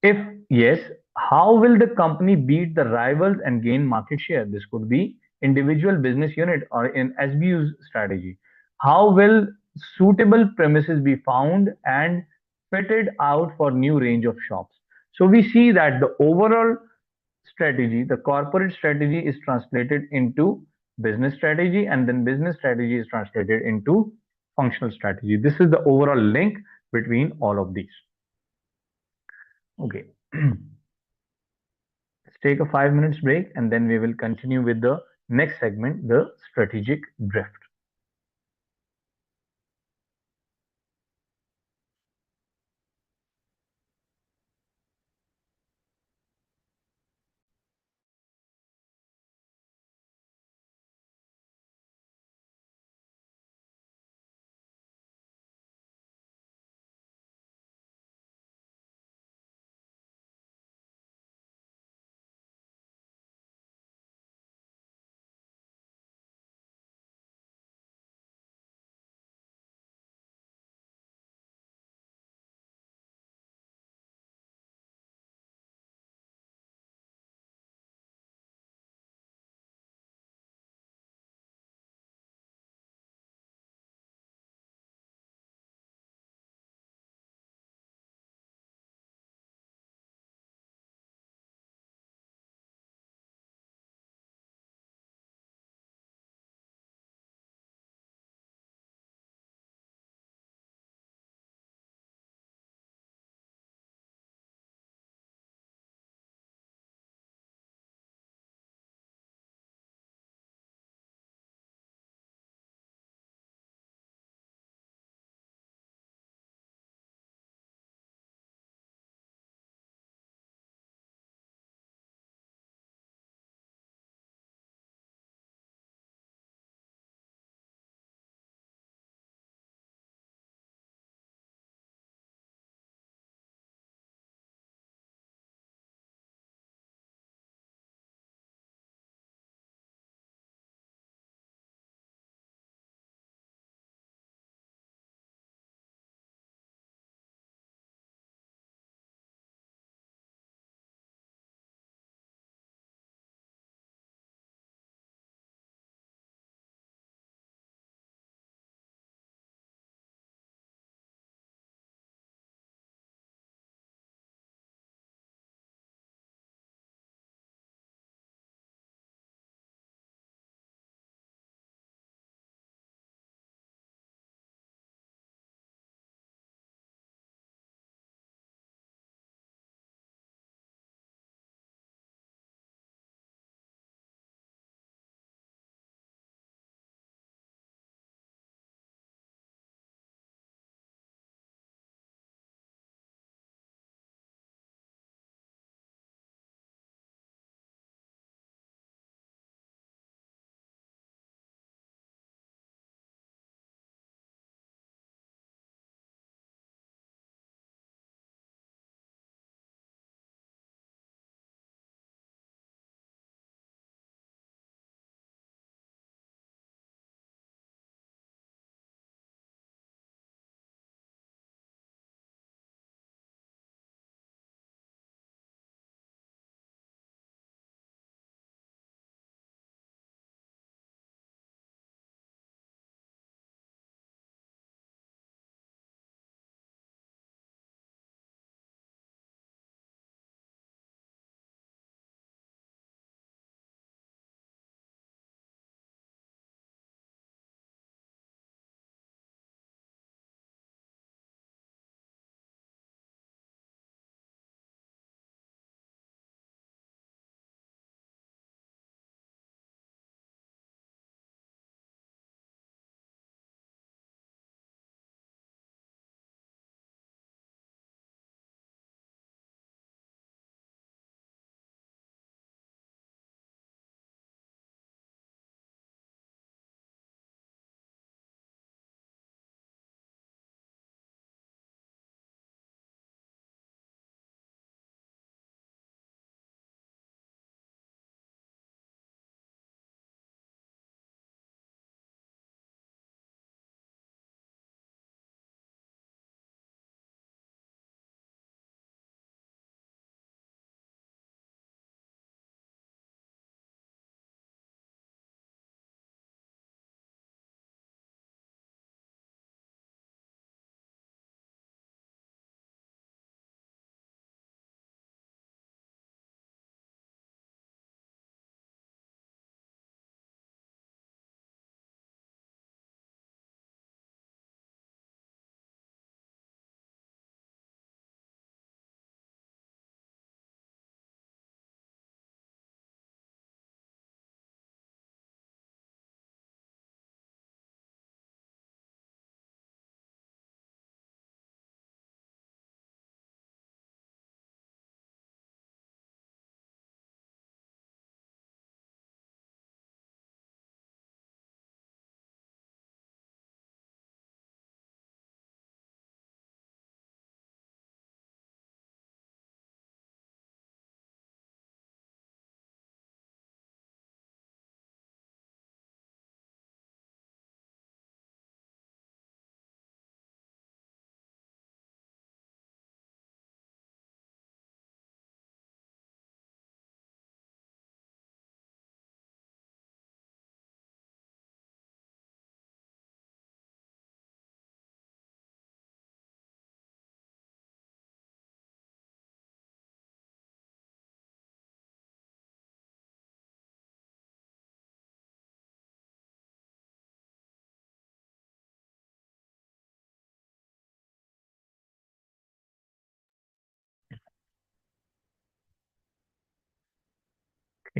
Speaker 1: if yes, how will the company beat the rivals and gain market share? This could be individual business unit or in SBU's strategy. How will suitable premises be found and fitted out for new range of shops? So we see that the overall strategy, the corporate strategy is translated into business strategy, and then business strategy is translated into functional strategy. This is the overall link between all of these. Okay. Let's take a 5 minutes break and then we will continue with the next segment, the strategic drift.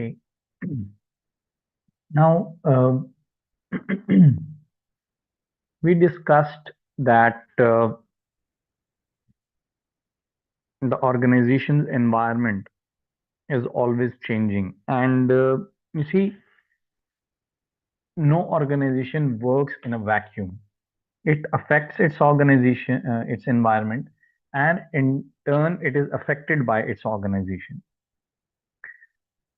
Speaker 1: Okay. Now, we discussed that the organization's environment is always changing, and you see, no organization works in a vacuum. It affects its organization, its environment, and in turn, it is affected by its organization.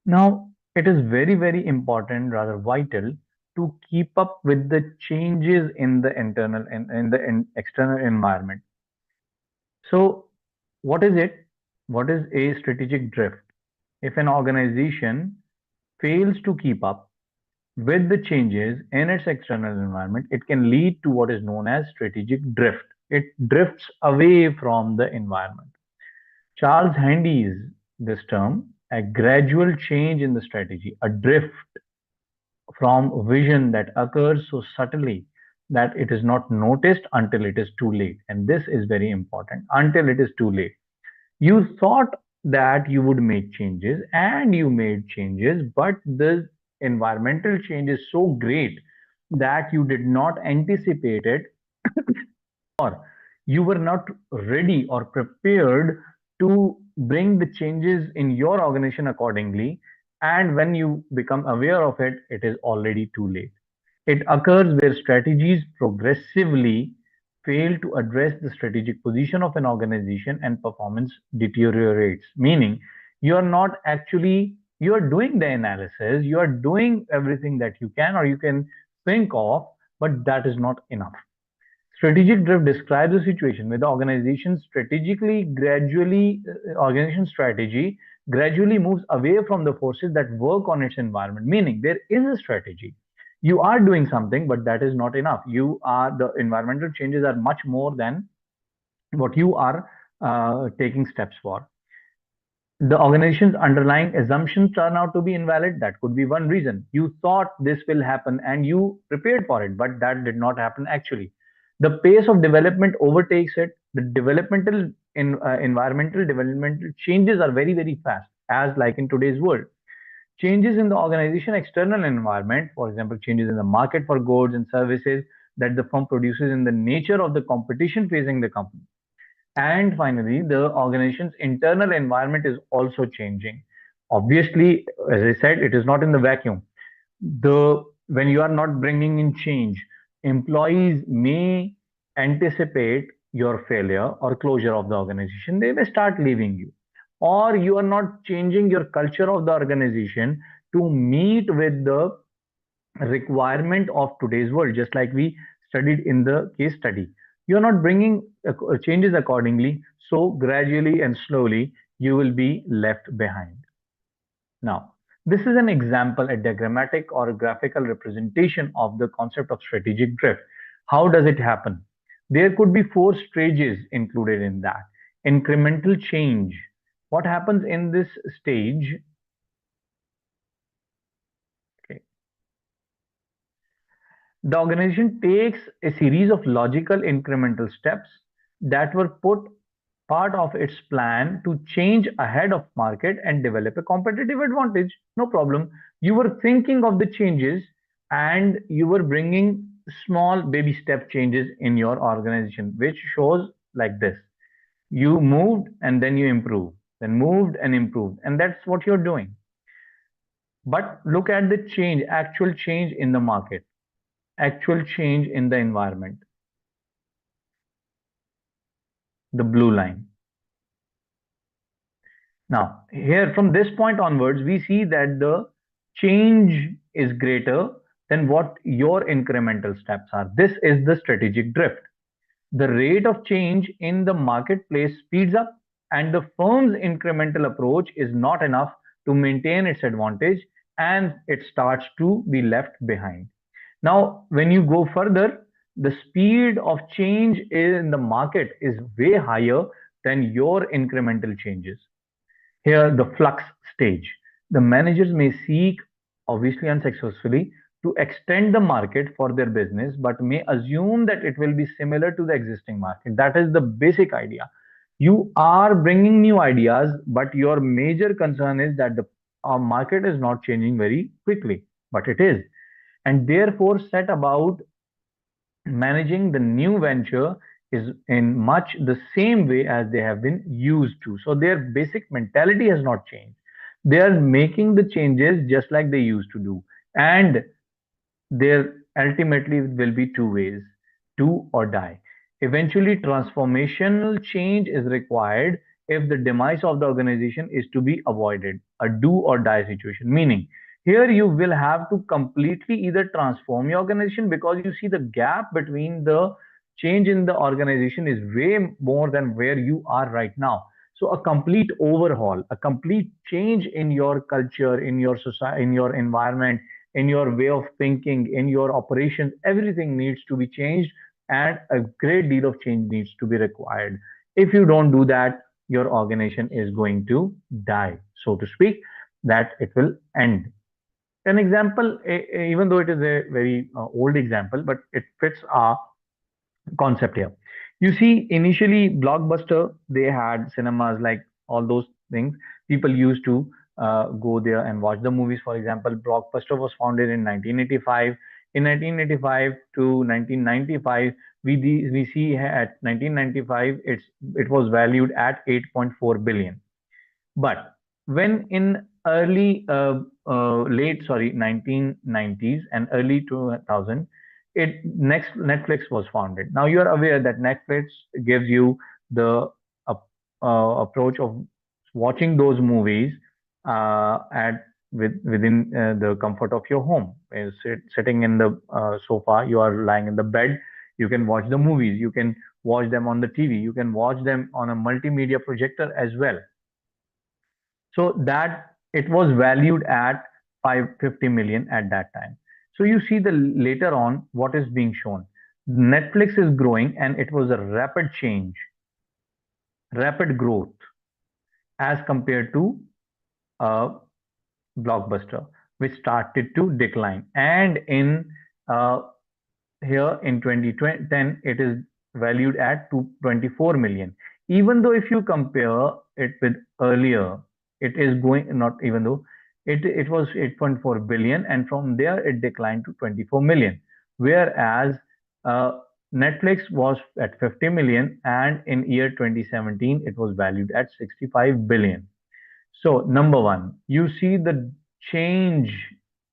Speaker 1: Now, it is very, very important, rather vital, to keep up with the changes in the internal and in the external environment. So, what is it? What is a strategic drift? If an organization fails to keep up with the changes in its external environment, it can lead to what is known as strategic drift. It drifts away from the environment. Charles Handy's this term, a gradual change in the strategy, a drift from vision that occurs so subtly that it is not noticed until it is too late. And this is very important, until it is too late. You thought that you would make changes and you made changes, but the environmental change is so great that you did not anticipate it, or you were not ready or prepared to bring the changes in your organization accordingly. And when you become aware of it, it is already too late. It occurs where strategies progressively fail to address the strategic position of an organization and performance deteriorates. Meaning, you are not actually, you are doing the analysis, you are doing everything that you can or you can think of, but that is not enough. Strategic drift describes a situation where the organization strategy gradually moves away from the forces that work on its environment. Meaning, there is a strategy. You are doing something, but that is not enough. The environmental changes are much more than what you are taking steps for. The organization's underlying assumptions turn out to be invalid. That could be one reason. You thought this will happen and you prepared for it, but that did not happen actually. The pace of development overtakes it. The environmental developmental changes are very, very fast, as like in today's world. Changes in the organization external environment, for example, changes in the market for goods and services that the firm produces, in the nature of the competition facing the company. And finally, the organization's internal environment is also changing. Obviously, as I said, it is not in the vacuum. The When you are not bringing in change, employees may anticipate your failure or closure of the organization. They may start leaving you, or you are not changing your culture of the organization to meet with the requirement of today's world, just like we studied in the case study. You're not bringing changes accordingly, so gradually and slowly you will be left behind. Now, this is an example, a diagrammatic or a graphical representation of the concept of strategic drift. How does it happen? There could be four stages included in that. Incremental change. What happens in this stage? Okay. The organization takes a series of logical incremental steps that were put part of its plan to change ahead of market and develop a competitive advantage. No problem. You were thinking of the changes and you were bringing small baby step changes in your organization, which shows like this. You moved and then you improved, then moved and improved, and that's what you're doing. But look at the change, actual change in the market, actual change in the environment, the blue line. Now, here from this point onwards, we see that the change is greater than what your incremental steps are. This is the strategic drift. The rate of change in the marketplace speeds up, and the firm's incremental approach is not enough to maintain its advantage, and it starts to be left behind. Now, when you go further, the speed of change in the market is way higher than your incremental changes. Here, the flux stage. The managers may seek, obviously unsuccessfully, to extend the market for their business, but may assume that it will be similar to the existing market. That is the basic idea. You are bringing new ideas, but your major concern is that the our market is not changing very quickly, but it is. And therefore, set about managing the new venture is in much the same way as they have been used to. So their basic mentality has not changed. They are making the changes just like they used to do. And there ultimately will be two ways: do or die. Eventually, transformational change is required if the demise of the organization is to be avoided, a do or die situation. Meaning, here you will have to completely either transform your organization because you see the gap between the change in the organization is way more than where you are right now. So, a complete overhaul, a complete change in your culture, in your society, in your environment, in your way of thinking, in your operations, everything needs to be changed, and a great deal of change needs to be required. If you don't do that, your organization is going to die, so to speak, that it will end. An example, even though it is a very old example, but it fits our concept here. You see, initially, Blockbuster, they had cinemas like all those things. People used to go there and watch the movies. For example, Blockbuster was founded in 1985. In 1985 to 1995, we see at 1995, it was valued at 8.4 billion. But when in late, sorry, 1990s and early 2000, next Netflix was founded. Now you are aware that Netflix gives you the uh, approach of watching those movies within the comfort of your home. Sitting in the sofa, you are lying in the bed. You can watch the movies. You can watch them on the TV. You can watch them on a multimedia projector as well. So that it was valued at 550 million at that time. So you see the later on what is being shown. Netflix is growing and it was a rapid change, rapid growth as compared to uh, Blockbuster, which started to decline. And in uh, here in 2010, it is valued at 224 million. Even though if you compare it with earlier, it is going, not even though it was 8.4 billion, and from there it declined to 24 million. Whereas uh, Netflix was at 50 million, and in year 2017 it was valued at 65 billion. So, number one, you see the change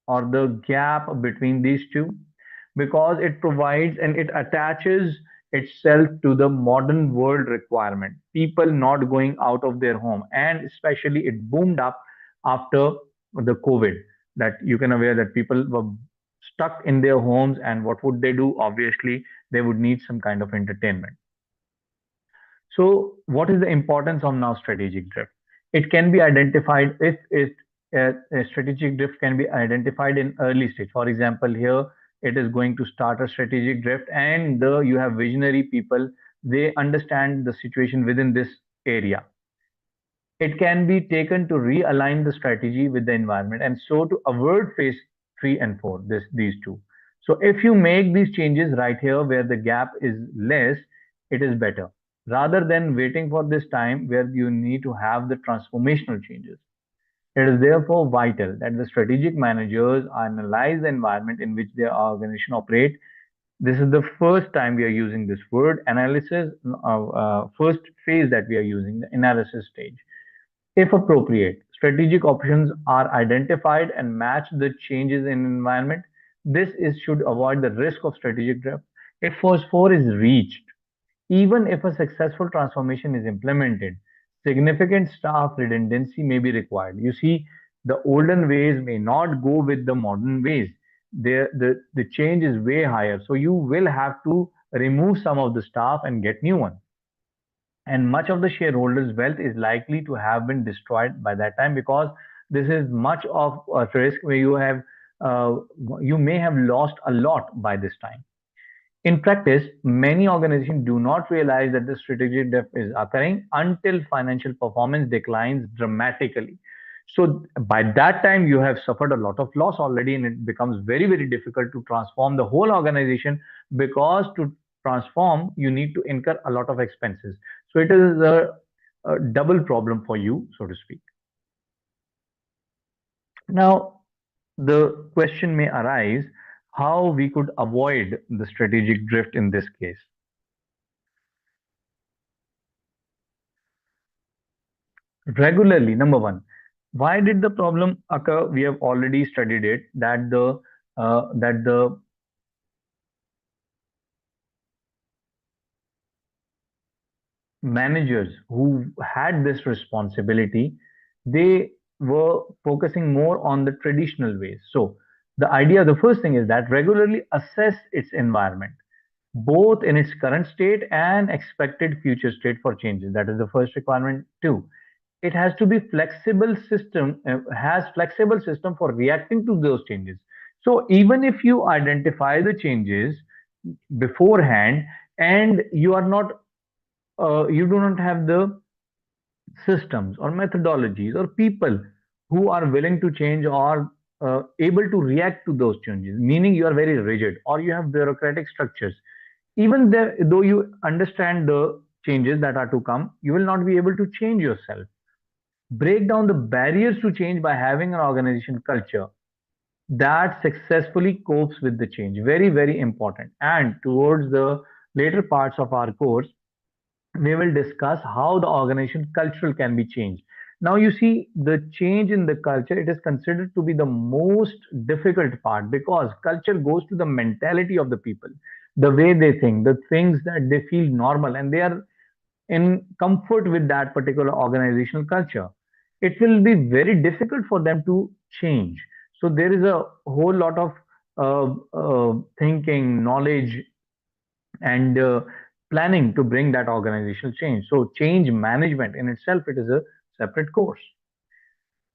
Speaker 1: or the gap between these two because it provides and it attaches itself to the modern world requirement. People not going out of their home, and especially it boomed up after the COVID. That you can aware that people were stuck in their homes, and what would they do? Obviously, they would need some kind of entertainment. So, what is the importance of now strategic drift? It can be identified if a strategic drift can be identified in early stage. For example, here it is going to start a strategic drift, and you have visionary people. They understand the situation within this area. It can be taken to realign the strategy with the environment, and so to avoid phase three and four. These two. So if you make these changes right here where the gap is less, it is better rather than waiting for this time where you need to have the transformational changes. It is therefore vital that the strategic managers analyze the environment in which their organization operate. This is the first time we are using this word analysis, first phase that we are using, the analysis stage. If appropriate, strategic options are identified and match the changes in environment. This is should avoid the risk of strategic drift. If phase 4 is reached, even if a successful transformation is implemented, significant staff redundancy may be required. You see, the olden ways may not go with the modern ways. The change is way higher. So you will have to remove some of the staff and get new ones, and much of the shareholders' wealth is likely to have been destroyed by that time because this is much of a risk where uh, you may have lost a lot by this time. In practice, many organizations do not realize that the strategic dip is occurring until financial performance declines dramatically. So by that time, you have suffered a lot of loss already, and it becomes very, very difficult to transform the whole organization because to transform, you need to incur a lot of expenses. So it is a double problem for you, so to speak. Now, the question may arise how we could avoid the strategic drift in this case. Regularly, number one, why did the problem occur? We have already studied it that the managers who had this responsibility, they were focusing more on the traditional ways. So the first thing is that regularly assess its environment, both in its current state and expected future state for changes. That is the first requirement. Two, it has to be has flexible system for reacting to those changes. So even if you identify the changes beforehand and you do not have the systems or methodologies or people who are willing to change or able to react to those changes, meaning you are very rigid or you have bureaucratic structures, even there, though you understand the changes that are to come, you will not be able to change yourself. Break down the barriers to change by having an organization culture that successfully copes with the change. Very, very important. And towards the later parts of our course, we will discuss how the organization cultural can be changed. Now, you see, the change in the culture, it is considered to be the most difficult part because culture goes to the mentality of the people, the way they think, the things that they feel normal, and they are in comfort with that particular organizational culture. It will be very difficult for them to change. So there is a whole lot of thinking, knowledge, and planning to bring that organizational change. So change management in itself, it is a separate course.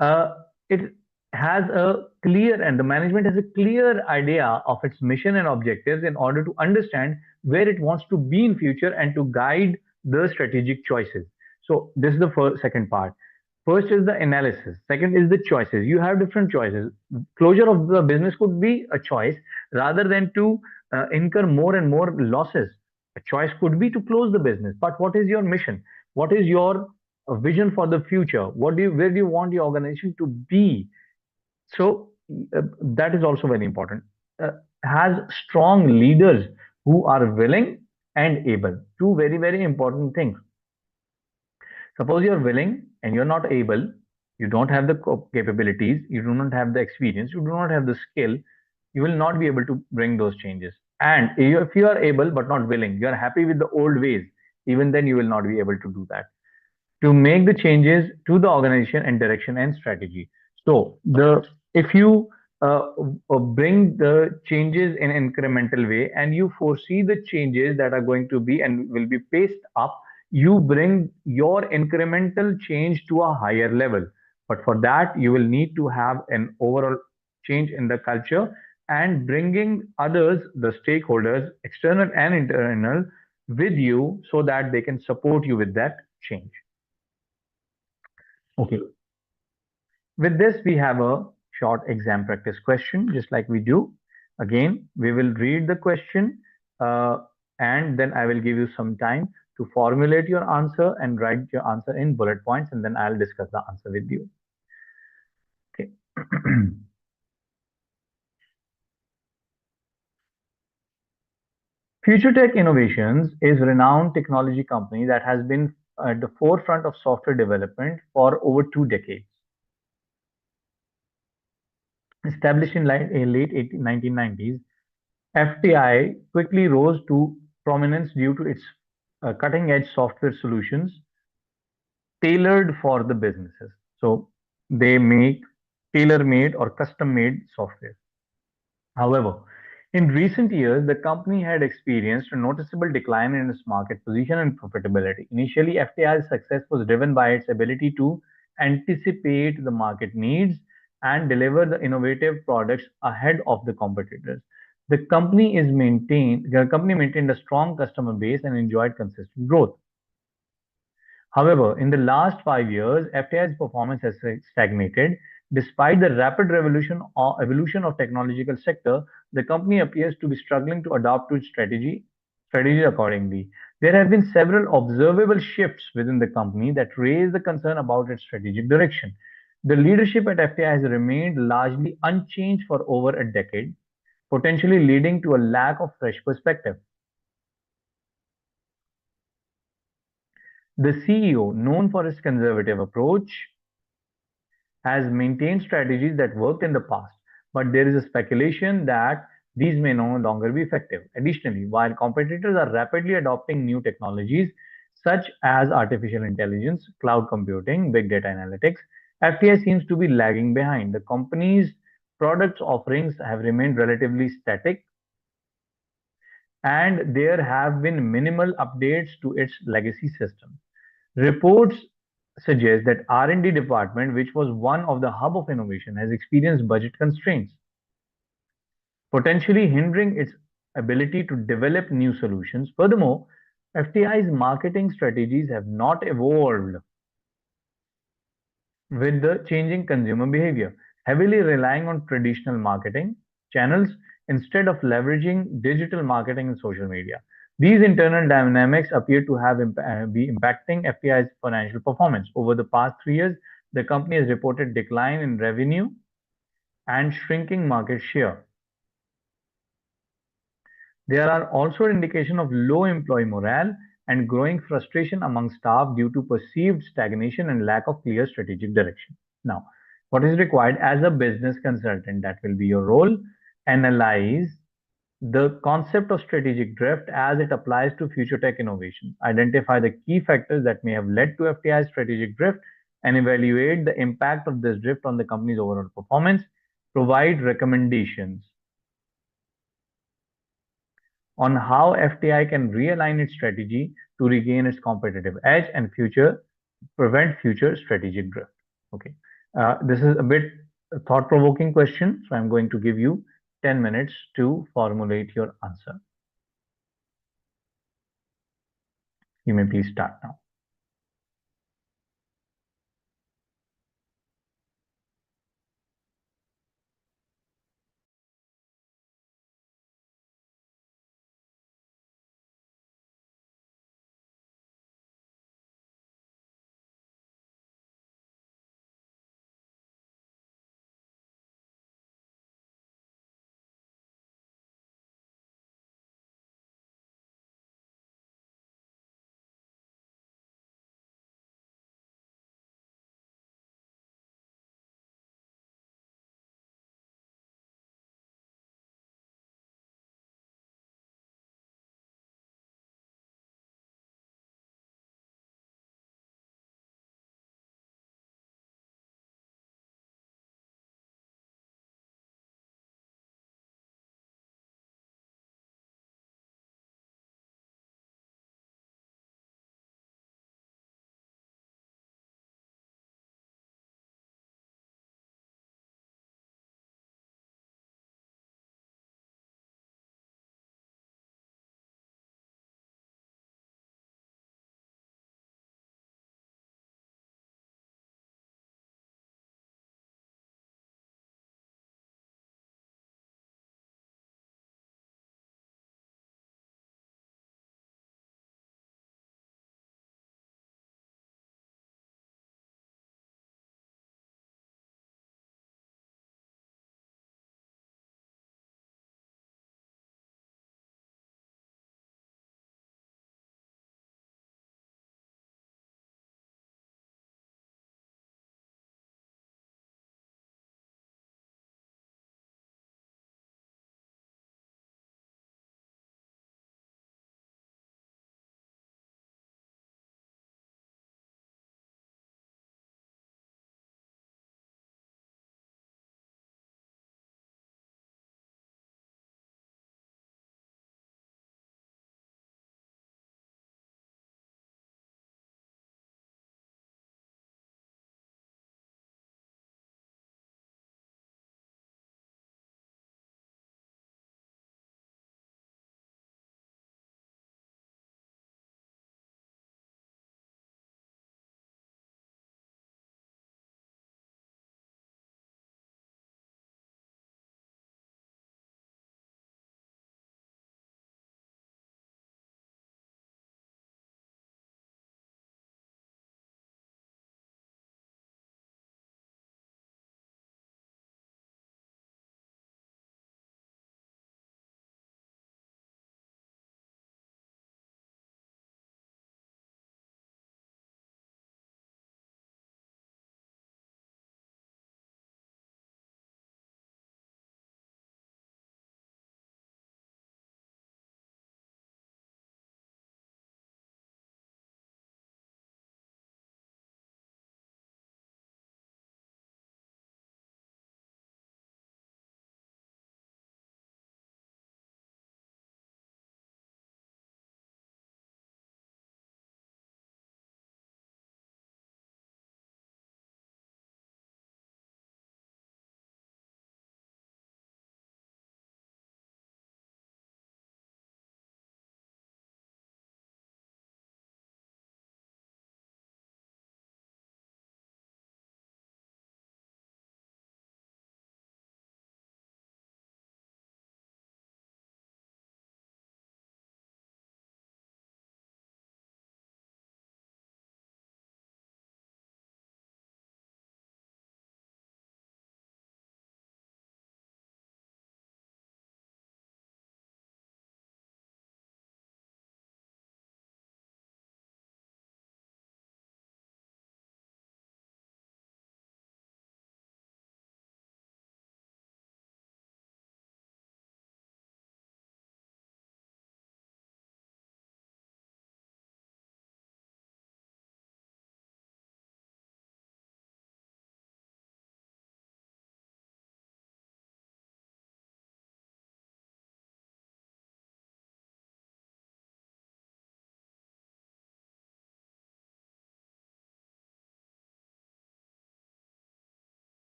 Speaker 1: uh, it has a clear and the management has a clear idea of its mission and objectives in order to understand where it wants to be in future and to guide the strategic choices. So this is the second part. First is the analysis, second is the choices. You have different choices. Closure of the business could be a choice rather than to incur more and more losses. A choice could be to close the business, but what is your mission? What is your vision for the future? Where do you want your organization to be? So that is also very important. Uh, has strong leaders who are willing and able. Two very, very important things. Suppose you're willing and you're not able, you don't have the capabilities, you do not have the experience, you do not have the skill, you will not be able to bring those changes. And if you are able but not willing, you are happy with the old ways, even then you will not be able to do that to make the changes to the organization and direction and strategy. So the if you bring the changes in incremental way and you foresee the changes that are going to be and will be paced up, you bring your incremental change to a higher level. But for that, you will need to have an overall change in the culture and bringing others, the stakeholders, external and internal, with you so that they can support you with that change. Okay. With this, we have a short exam practice question, just like we do. Again, we will read the question uh, and then I will give you some time to formulate your answer and write your answer in bullet points, and then I'll discuss the answer with you. Okay. Future Tech Innovations is a renowned technology company that has been at the forefront of software development for over 2 decades. Established in late 1990s, FTI quickly rose to prominence due to its cutting-edge software solutions tailored for the businesses. So they make tailor-made or custom-made software. However, in recent years, the company had experienced a noticeable decline in its market position and profitability. Initially, FTI's success was driven by its ability to anticipate the market needs and deliver the innovative products ahead of the competitors. The company maintained a strong customer base and enjoyed consistent growth. However, in the last 5 years, FTI's performance has stagnated. Despite the rapid revolution or evolution of technological sector, the company appears to be struggling to adapt to its strategy accordingly. There have been several observable shifts within the company that raise the concern about its strategic direction. The leadership at FTI has remained largely unchanged for over a decade, potentially leading to a lack of fresh perspective. The CEO, known for his conservative approach, has maintained strategies that worked in the past, but there is a speculation that these may no longer be effective. Additionally, while competitors are rapidly adopting new technologies such as artificial intelligence, cloud computing, big data analytics, FTI seems to be lagging behind. The company's product offerings have remained relatively static, and there have been minimal updates to its legacy system. Reports suggest that R&D department, which was one of the hub of innovation, has experienced budget constraints, potentially hindering its ability to develop new solutions. Furthermore, FTI's marketing strategies have not evolved with the changing consumer behavior, heavily relying on traditional marketing channels instead of leveraging digital marketing and social media. These internal dynamics appear to have be impacting FTI's financial performance. Over the past 3 years, the company has reported decline in revenue and shrinking market share. There are also indications of low employee morale and growing frustration among staff due to perceived stagnation and lack of clear strategic direction. Now, what is required as a business consultant? That will be your role. Analyze the concept of strategic drift as it applies to future tech innovations. Identify the key factors that may have led to FTI's strategic drift and evaluate the impact of this drift on the company's overall performance. Provide recommendations on how FTI can realign its strategy to regain its competitive edge and prevent future strategic drift. Okay, this is a bit thought-provoking question, so I'm going to give you 10 minutes to formulate your answer. You may please start now.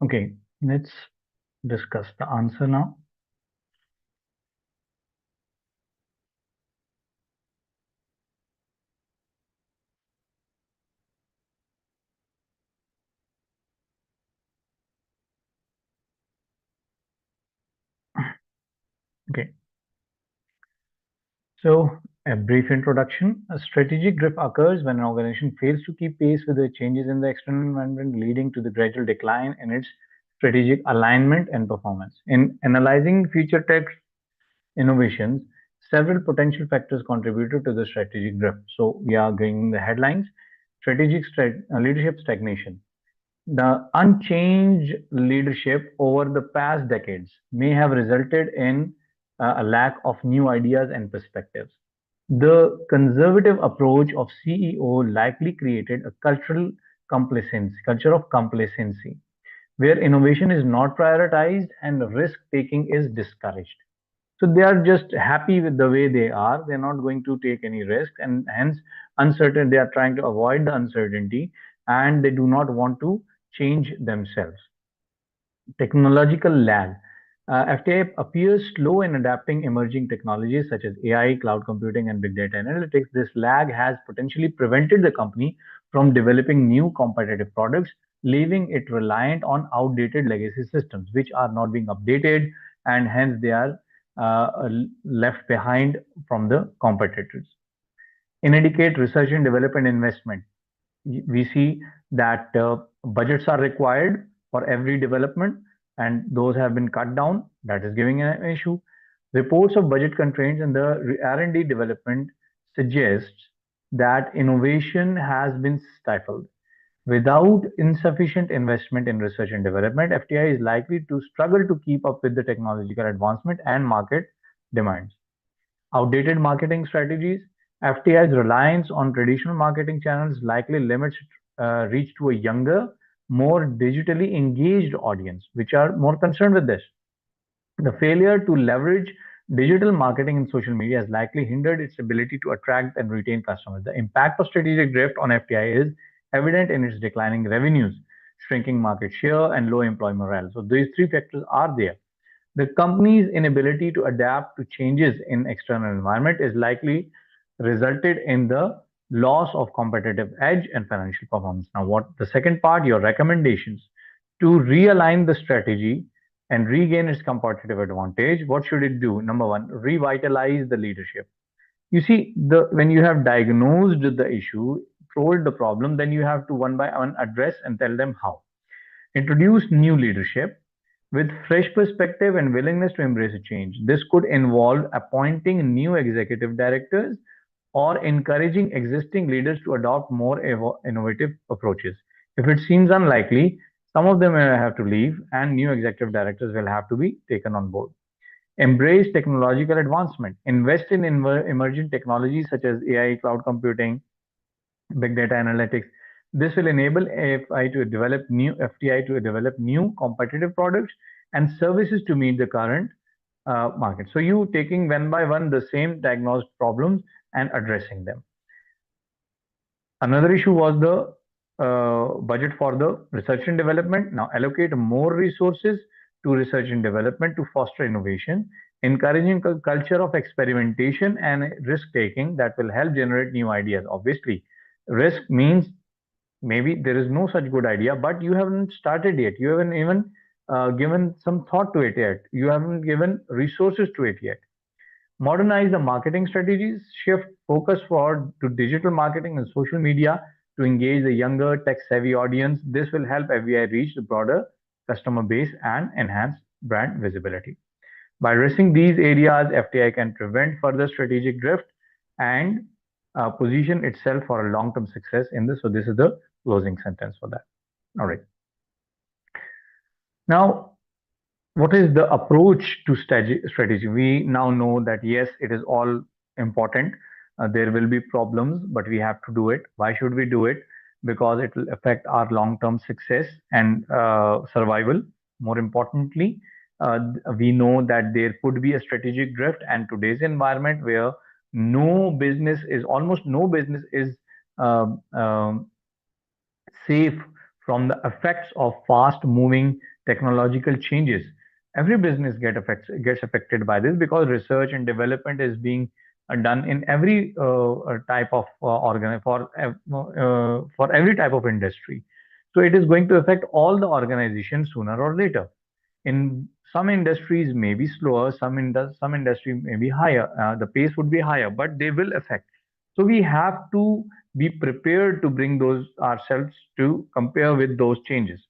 Speaker 1: Okay, let's discuss the answer now. Okay, so a brief introduction. A strategic drift occurs when an organization fails to keep pace with the changes in the external environment, leading to the gradual decline in its strategic alignment and performance. In analyzing future tech innovations, several potential factors contributed to the strategic drift. So we are going the headlines. Leadership stagnation. The unchanged leadership over the past decades may have resulted in a lack of new ideas and perspectives. The conservative approach of CEO likely created a culture of complacency, where innovation is not prioritized and risk taking is discouraged. So they are just happy with the way they are. They're not going to take any risk, and hence uncertain. They are trying to avoid the uncertainty, and they do not want to change themselves. Technological lag. FTI appears slow in adapting emerging technologies such as AI, cloud computing, and big data analytics. This lag has potentially prevented the company from developing new competitive products, leaving it reliant on outdated legacy systems, which are not being updated, and hence they are left behind from the competitors. Inadequate research and development investment. We see that budgets are required for every development, and those have been cut down. That is giving an issue. Reports of budget constraints and the R&D development suggests that innovation has been stifled. Without insufficient investment in research and development, FTI is likely to struggle to keep up with the technological advancement and market demands. Outdated marketing strategies. FTI's reliance on traditional marketing channels likely limits reach to a younger, more digitally engaged audience, which are more concerned with this. The failure to leverage digital marketing and social media has likely hindered its ability to attract and retain customers. The impact of strategic drift on FTI is evident in its declining revenues, shrinking market share, and low employee morale. So these three factors are there. The company's inability to adapt to changes in external environment is likely resulted in the loss of competitive edge and financial performance. Now, what the second part, your recommendations to realign the strategy and regain its competitive advantage. What should it do? Number one, revitalize the leadership. You see, the when you have diagnosed the issue, told the problem, then you have to one by one address and tell them how. Introduce new leadership with fresh perspective and willingness to embrace a change. This could involve appointing new executive directors or encouraging existing leaders to adopt more innovative approaches. If it seems unlikely, some of them may have to leave and new executive directors will have to be taken on board. Embrace technological advancement. Invest in emerging technologies such as AI, cloud computing, big data analytics. This will enable FTI to develop new competitive products and services to meet the current market. So you taking one by one the same diagnosed problems and addressing them. Another issue was the budget for the research and development. Now allocate more resources to research and development to foster innovation, encouraging a culture of experimentation and risk taking that will help generate new ideas. Obviously, risk means maybe there is no such good idea, but you haven't started yet. You haven't even given some thought to it yet. You haven't given resources to it yet. Modernize the marketing strategies, shift focus for to digital marketing and social media to engage the younger tech savvy audience. This will help FBI reach the broader customer base and enhance brand visibility. By addressing these areas, FTI can prevent further strategic drift and position itself for a long-term success in this. So this is the closing sentence for that. All right. Now, what is the approach to strategy? We now know that yes, it is all important. There will be problems, but we have to do it. Why should we do it? Because it will affect our long-term success and survival. More importantly, we know that there could be a strategic drift, and today's environment where almost no business is um, um, safe from the effects of fast-moving technological changes. Every business gets affected by this because research and development is being done in every type of for every type of industry. So it is going to affect all the organizations sooner or later. In some industries may be slower, some industry may be higher. The pace would be higher, but they will affect. So we have to be prepared to bring those ourselves to compare with those changes.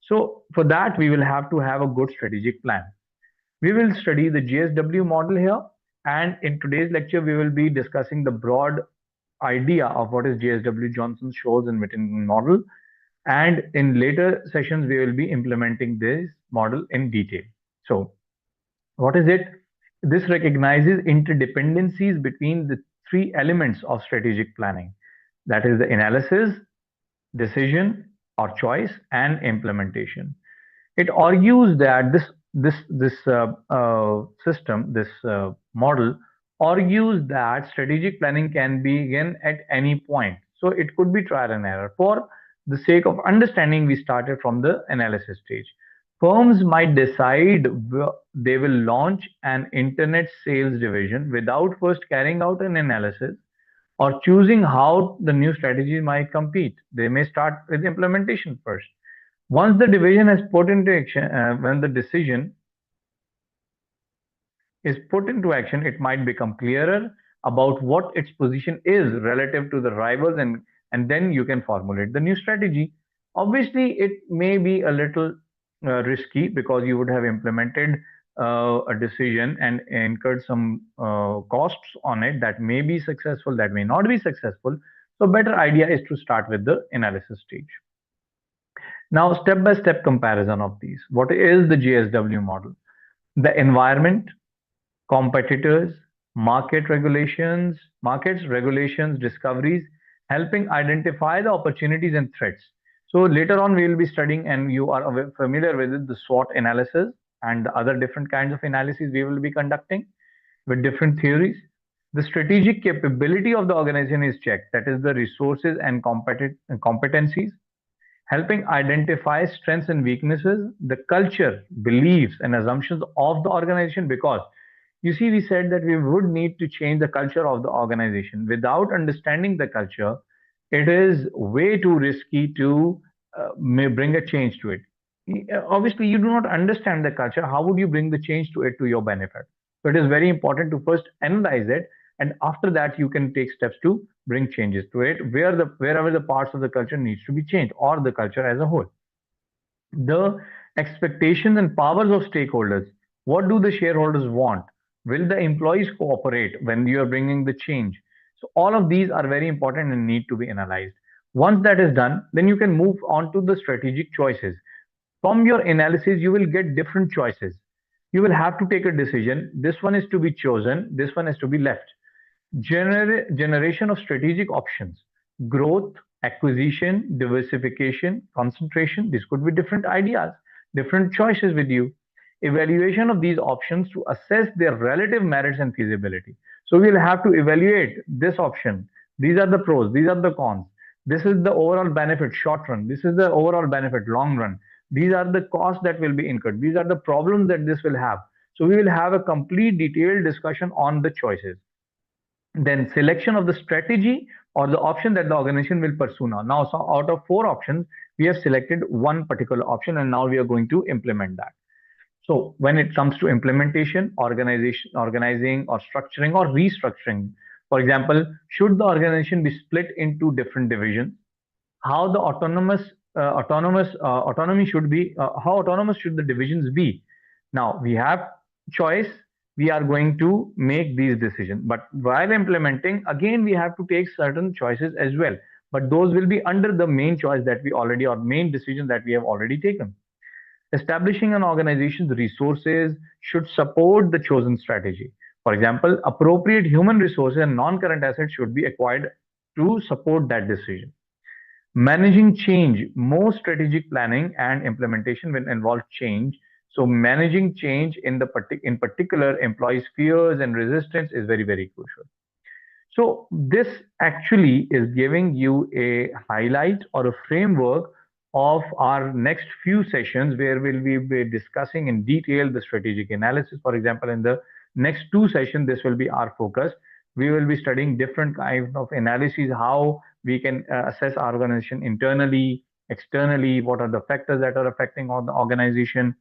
Speaker 1: So for that, we will have to have a good strategic plan. We will study the GSW model here, and in today's lecture, we will be discussing the broad idea of what is GSW Johnson Shoals and Whittington model. And in later sessions, we will be implementing this model in detail. So, what is it? This recognizes interdependencies between the three elements of strategic planning, that is, the analysis, decision or choice, and implementation. It argues that this system, this model, argues that strategic planning can begin at any point. So it could be trial and error. For the sake of understanding, we started from the analysis stage. Firms might decide they will launch an internet sales division without first carrying out an analysis or choosing how the new strategy might compete. They may start with implementation first. Once the division has put into action, when the decision is put into action, it might become clearer about what its position is relative to the rivals, and then you can formulate the new strategy. Obviously, it may be a little risky because you would have implemented a decision and incurred some costs on it that may be successful, that may not be successful. So, better idea is to start with the analysis stage. Now, step-by-step comparison of these. What is the GSW model? The environment, competitors, markets, regulations, discoveries, helping identify the opportunities and threats. So later on, we will be studying, and you are familiar with it, the SWOT analysis and the other different kinds of analysis we will be conducting with different theories. The strategic capability of the organization is checked, that is the resources and competencies, helping identify strengths and weaknesses, the culture, beliefs, and assumptions of the organization. Because you see, we said that we would need to change the culture of the organization. Without understanding the culture, it is way too risky to may bring a change to it. Obviously, you do not understand the culture. How would you bring the change to it to your benefit? So it is very important to first analyze it, and after that, you can take steps to bring changes to it wherever the parts of the culture needs to be changed, or the culture as a whole. The expectations and powers of stakeholders. What do the shareholders want? Will the employees cooperate when you are bringing the change? So all of these are very important and need to be analyzed. Once that is done, then you can move on to the strategic choices. From your analysis, you will get different choices. You will have to take a decision. This one is to be chosen, this one is to be left. Generation of strategic options, growth, acquisition, diversification, concentration. These could be different ideas, different choices with you. Evaluation of these options to assess their relative merits and feasibility. So we'll have to evaluate this option. These are the pros, these are the cons. This is the overall benefit short run. This is the overall benefit long run. These are the costs that will be incurred. These are the problems that this will have. So we will have a complete detailed discussion on the choices. Then selection of the strategy or the option that the organization will pursue now. Now, so out of four options, we have selected one particular option, and now we are going to implement that. So when it comes to implementation, organizing or structuring or restructuring, for example, should the organization be split into different divisions? How the autonomy should be? How autonomous should the divisions be? Now we have choice. We are going to make these decisions, but while implementing, again we have to take certain choices as well. But those will be under the main choice that we already, or main decision that we have already taken. Establishing an organization's resources should support the chosen strategy. For example, appropriate human resources and non-current assets should be acquired to support that decision. Managing change. Most strategic planning and implementation will involve change. So managing change in particular employees' fears and resistance is very, very crucial. So this actually is giving you a highlight or a framework of our next few sessions, where we'll be discussing in detail the strategic analysis. For example, in the next two sessions, this will be our focus. We will be studying different kinds of analyses, how we can assess our organization internally, externally, what are the factors that are affecting on the organization,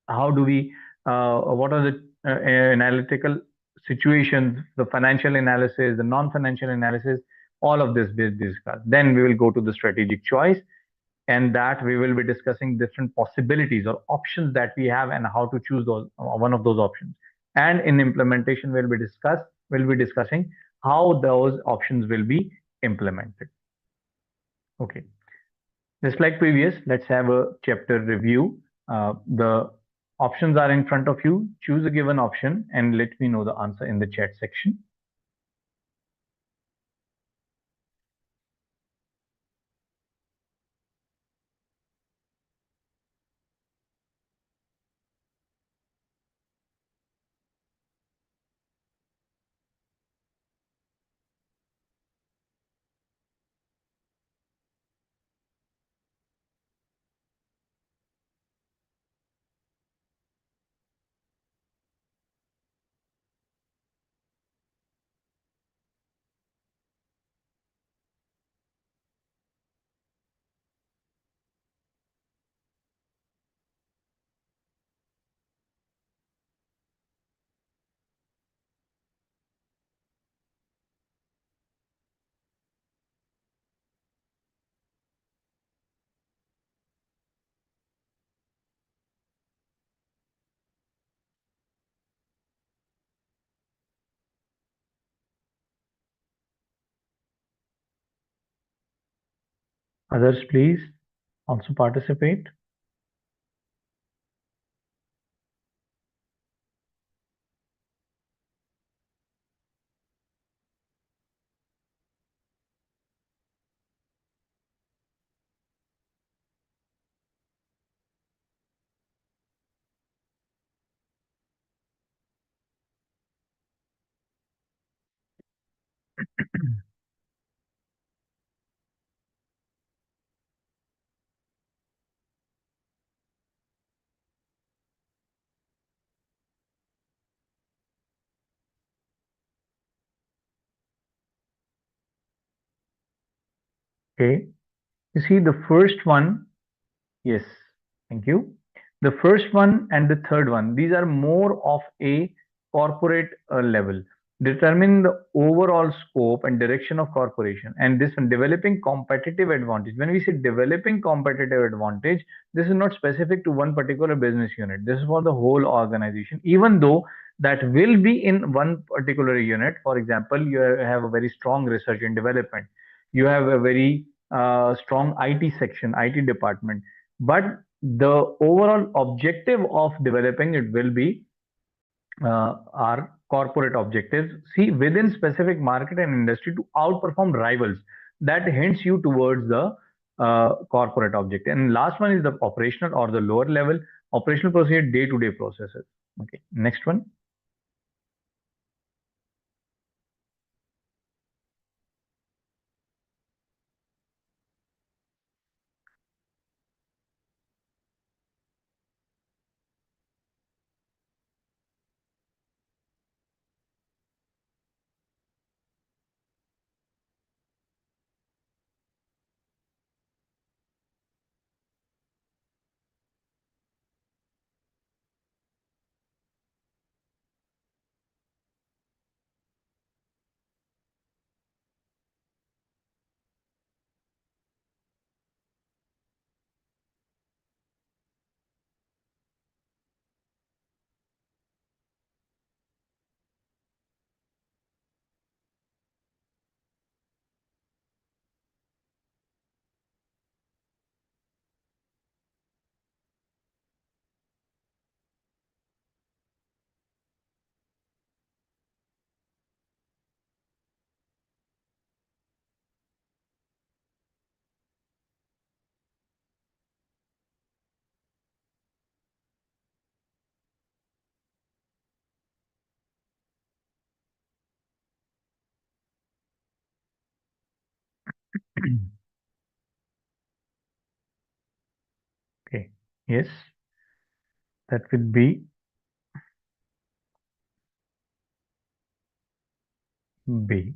Speaker 1: how do we what are the analytical situations, the financial analysis, the non-financial analysis, all of this we discuss. Then we will go to the strategic choice, and that we will be discussing different possibilities or options that we have and how to choose those one of those options. And in implementation, we'll be discussing how those options will be implemented. Okay. Just like previous, let's have a chapter review. The options are in front of you. Choose a given option and let me know the answer in the chat section. Others, please also participate. Okay. You see the first one. Yes, thank you. The first one and the third one, these are more of a corporate level. Determine the overall scope and direction of corporation. And this one, developing competitive advantage. When we say developing competitive advantage, this is not specific to one particular business unit. This is for the whole organization. Even though that will be in one particular unit. For example, you have a very strong research and development. You have a very strong IT section, IT department, but the overall objective of developing it will be our corporate objectives. See, within specific market and industry to outperform rivals. That hints you towards the corporate objective. And last one is the operational or the lower level operational procedure, day-to-day processes. Okay, next one. Yes, that would be B.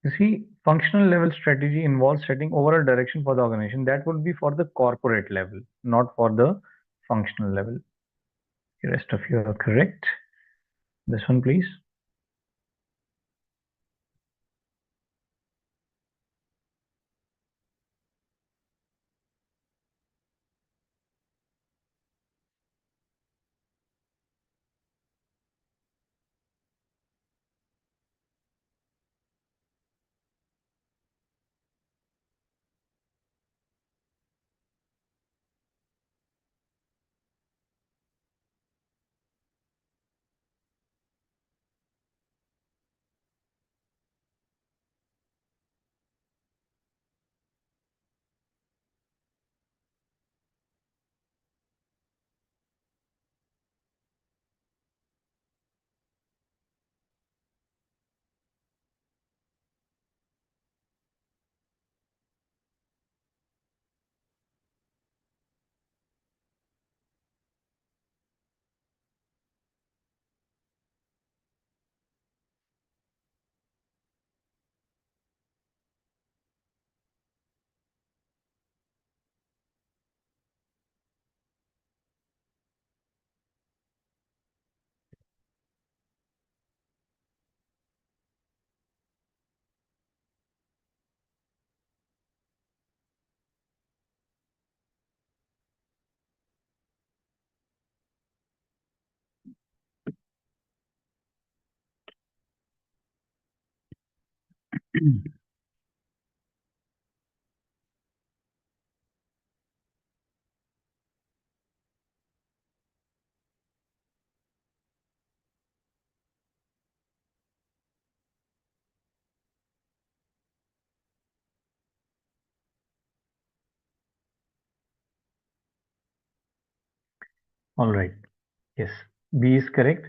Speaker 1: You see, functional level strategy involves setting overall direction for the organization. That would be for the corporate level, not for the functional level. The rest of you are correct. This one, please. All right. Yes, B is correct.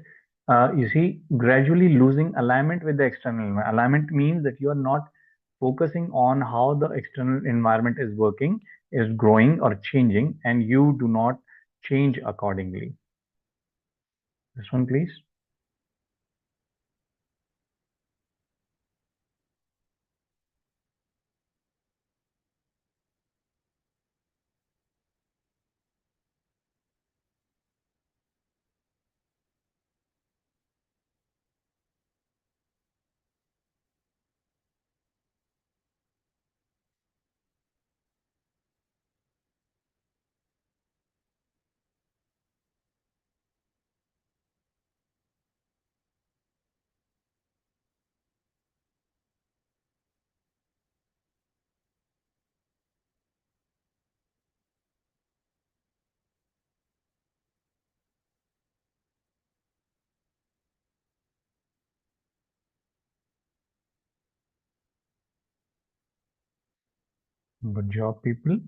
Speaker 1: You see, gradually losing alignment with the external environment. Alignment means that you are not focusing on how the external environment is working, is growing or changing, and you do not change accordingly. This one, please. Good job, people.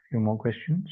Speaker 1: Few more questions.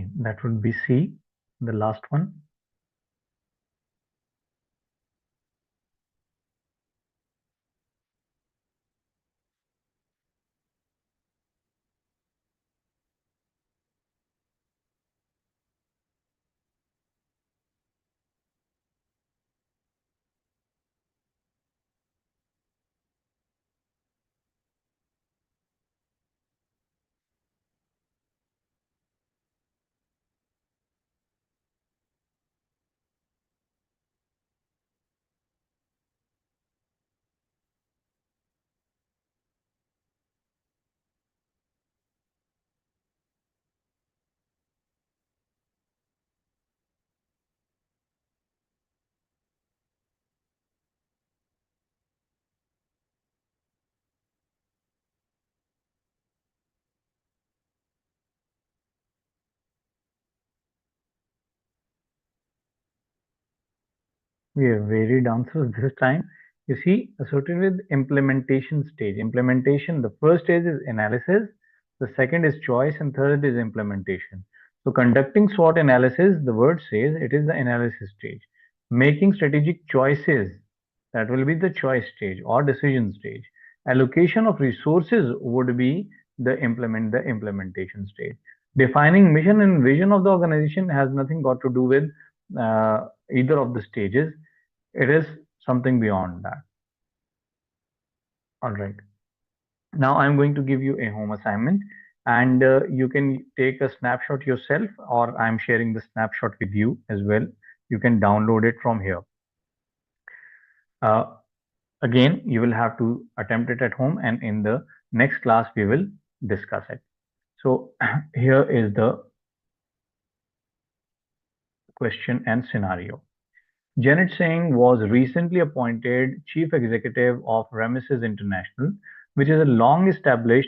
Speaker 1: Okay, that would be C, the last one. We have varied answers this time. You see, associated with implementation stage. Implementation, the first stage is analysis, the second is choice, and third is implementation. So, conducting SWOT analysis, the word says it is the analysis stage. Making strategic choices, that will be the choice stage or decision stage. Allocation of resources would be the implementation stage. Defining mission and vision of the organization has nothing got to do with either of the stages. It is something beyond that. All right. Now I'm going to give you a home assignment, and you can take a snapshot yourself, or I'm sharing the snapshot with you as well. You can download it from here. Uh, Again, you will have to attempt it at home, and in the next class, we will discuss it. So here is the question and scenario. Janet Singh was recently appointed Chief Executive of Remis's International, which is a long established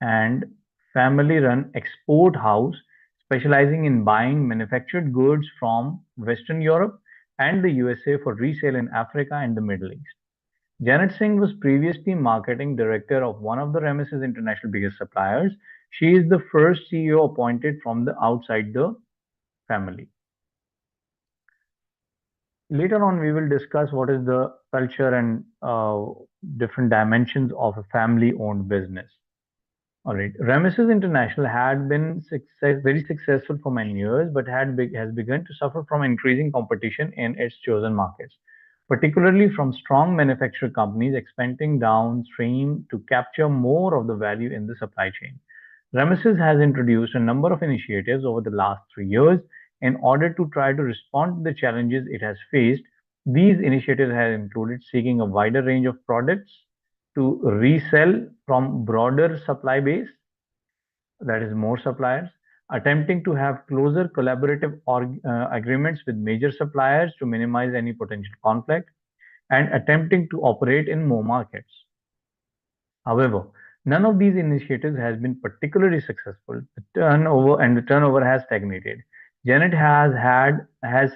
Speaker 1: and family run export house specializing in buying manufactured goods from Western Europe and the USA for resale in Africa and the Middle East. Janet Singh was previously marketing director of one of the Remis's International biggest suppliers. She is the first CEO appointed from the outside the family. Later on, we will discuss what is the culture and different dimensions of a family owned business. All right. Ramesses International had been very successful for many years, but has begun to suffer from increasing competition in its chosen markets, particularly from strong manufacturer companies expanding downstream to capture more of the value in the supply chain. Ramesses has introduced a number of initiatives over the last 3 years in order to try to respond to the challenges it has faced. These initiatives have included seeking a wider range of products to resell from broader supply base, that is more suppliers, attempting to have closer collaborative agreements with major suppliers to minimize any potential conflict, and attempting to operate in more markets. However, none of these initiatives has been particularly successful. The turnover has stagnated. Janet has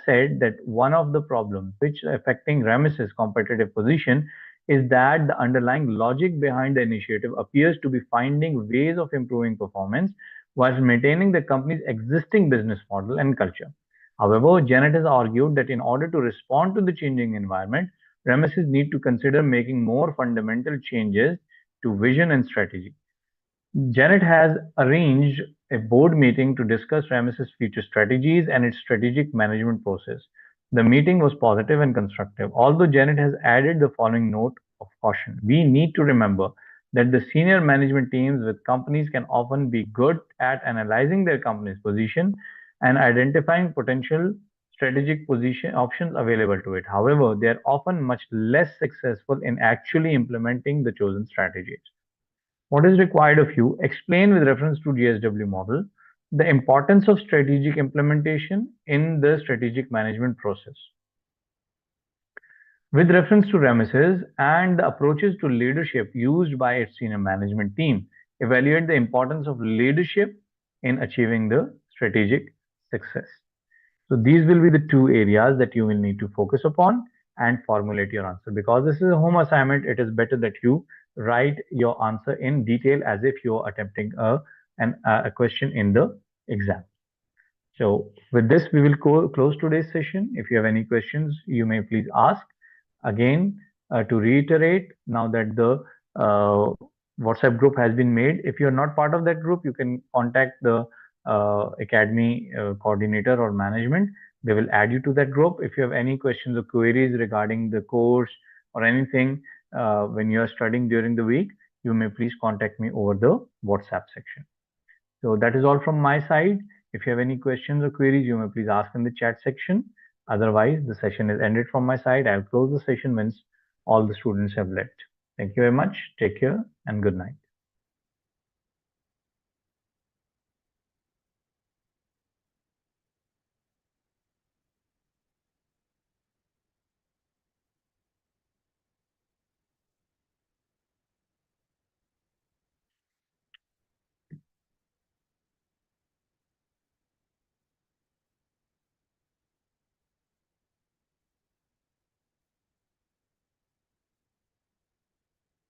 Speaker 1: said that one of the problems which affecting Ramesses' competitive position is that the underlying logic behind the initiative appears to be finding ways of improving performance while maintaining the company's existing business model and culture. However, Janet has argued that in order to respond to the changing environment, Ramesses need to consider making more fundamental changes to vision and strategy. Janet has arranged a board meeting to discuss Ramesses' future strategies and its strategic management process. The meeting was positive and constructive, although Janet has added the following note of caution. We need to remember that the senior management teams with companies can often be good at analyzing their company's position and identifying potential strategic position options available to it. However, they are often much less successful in actually implementing the chosen strategies. What is required of you? Explain with reference to GSW model the importance of strategic implementation in the strategic management process. With reference to Ramesses and the approaches to leadership used by its senior management team, evaluate the importance of leadership in achieving the strategic success. So these will be the two areas that you will need to focus upon and formulate your answer. Because this is a home assignment, it is better that you write your answer in detail as if you're attempting a question in the exam. So with this, we will close today's session. If you have any questions, you may please ask. Again, to reiterate, now that the WhatsApp group has been made, if you're not part of that group, you can contact the Academy coordinator or management. They will add you to that group. If you have any questions or queries regarding the course or anything when you are studying during the week, you may please contact me over the WhatsApp section. So that is all from my side. If you have any questions or queries, you may please ask in the chat section. Otherwise, the session is ended from my side. I'll close the session once all the students have left. Thank you very much. Take care and good night.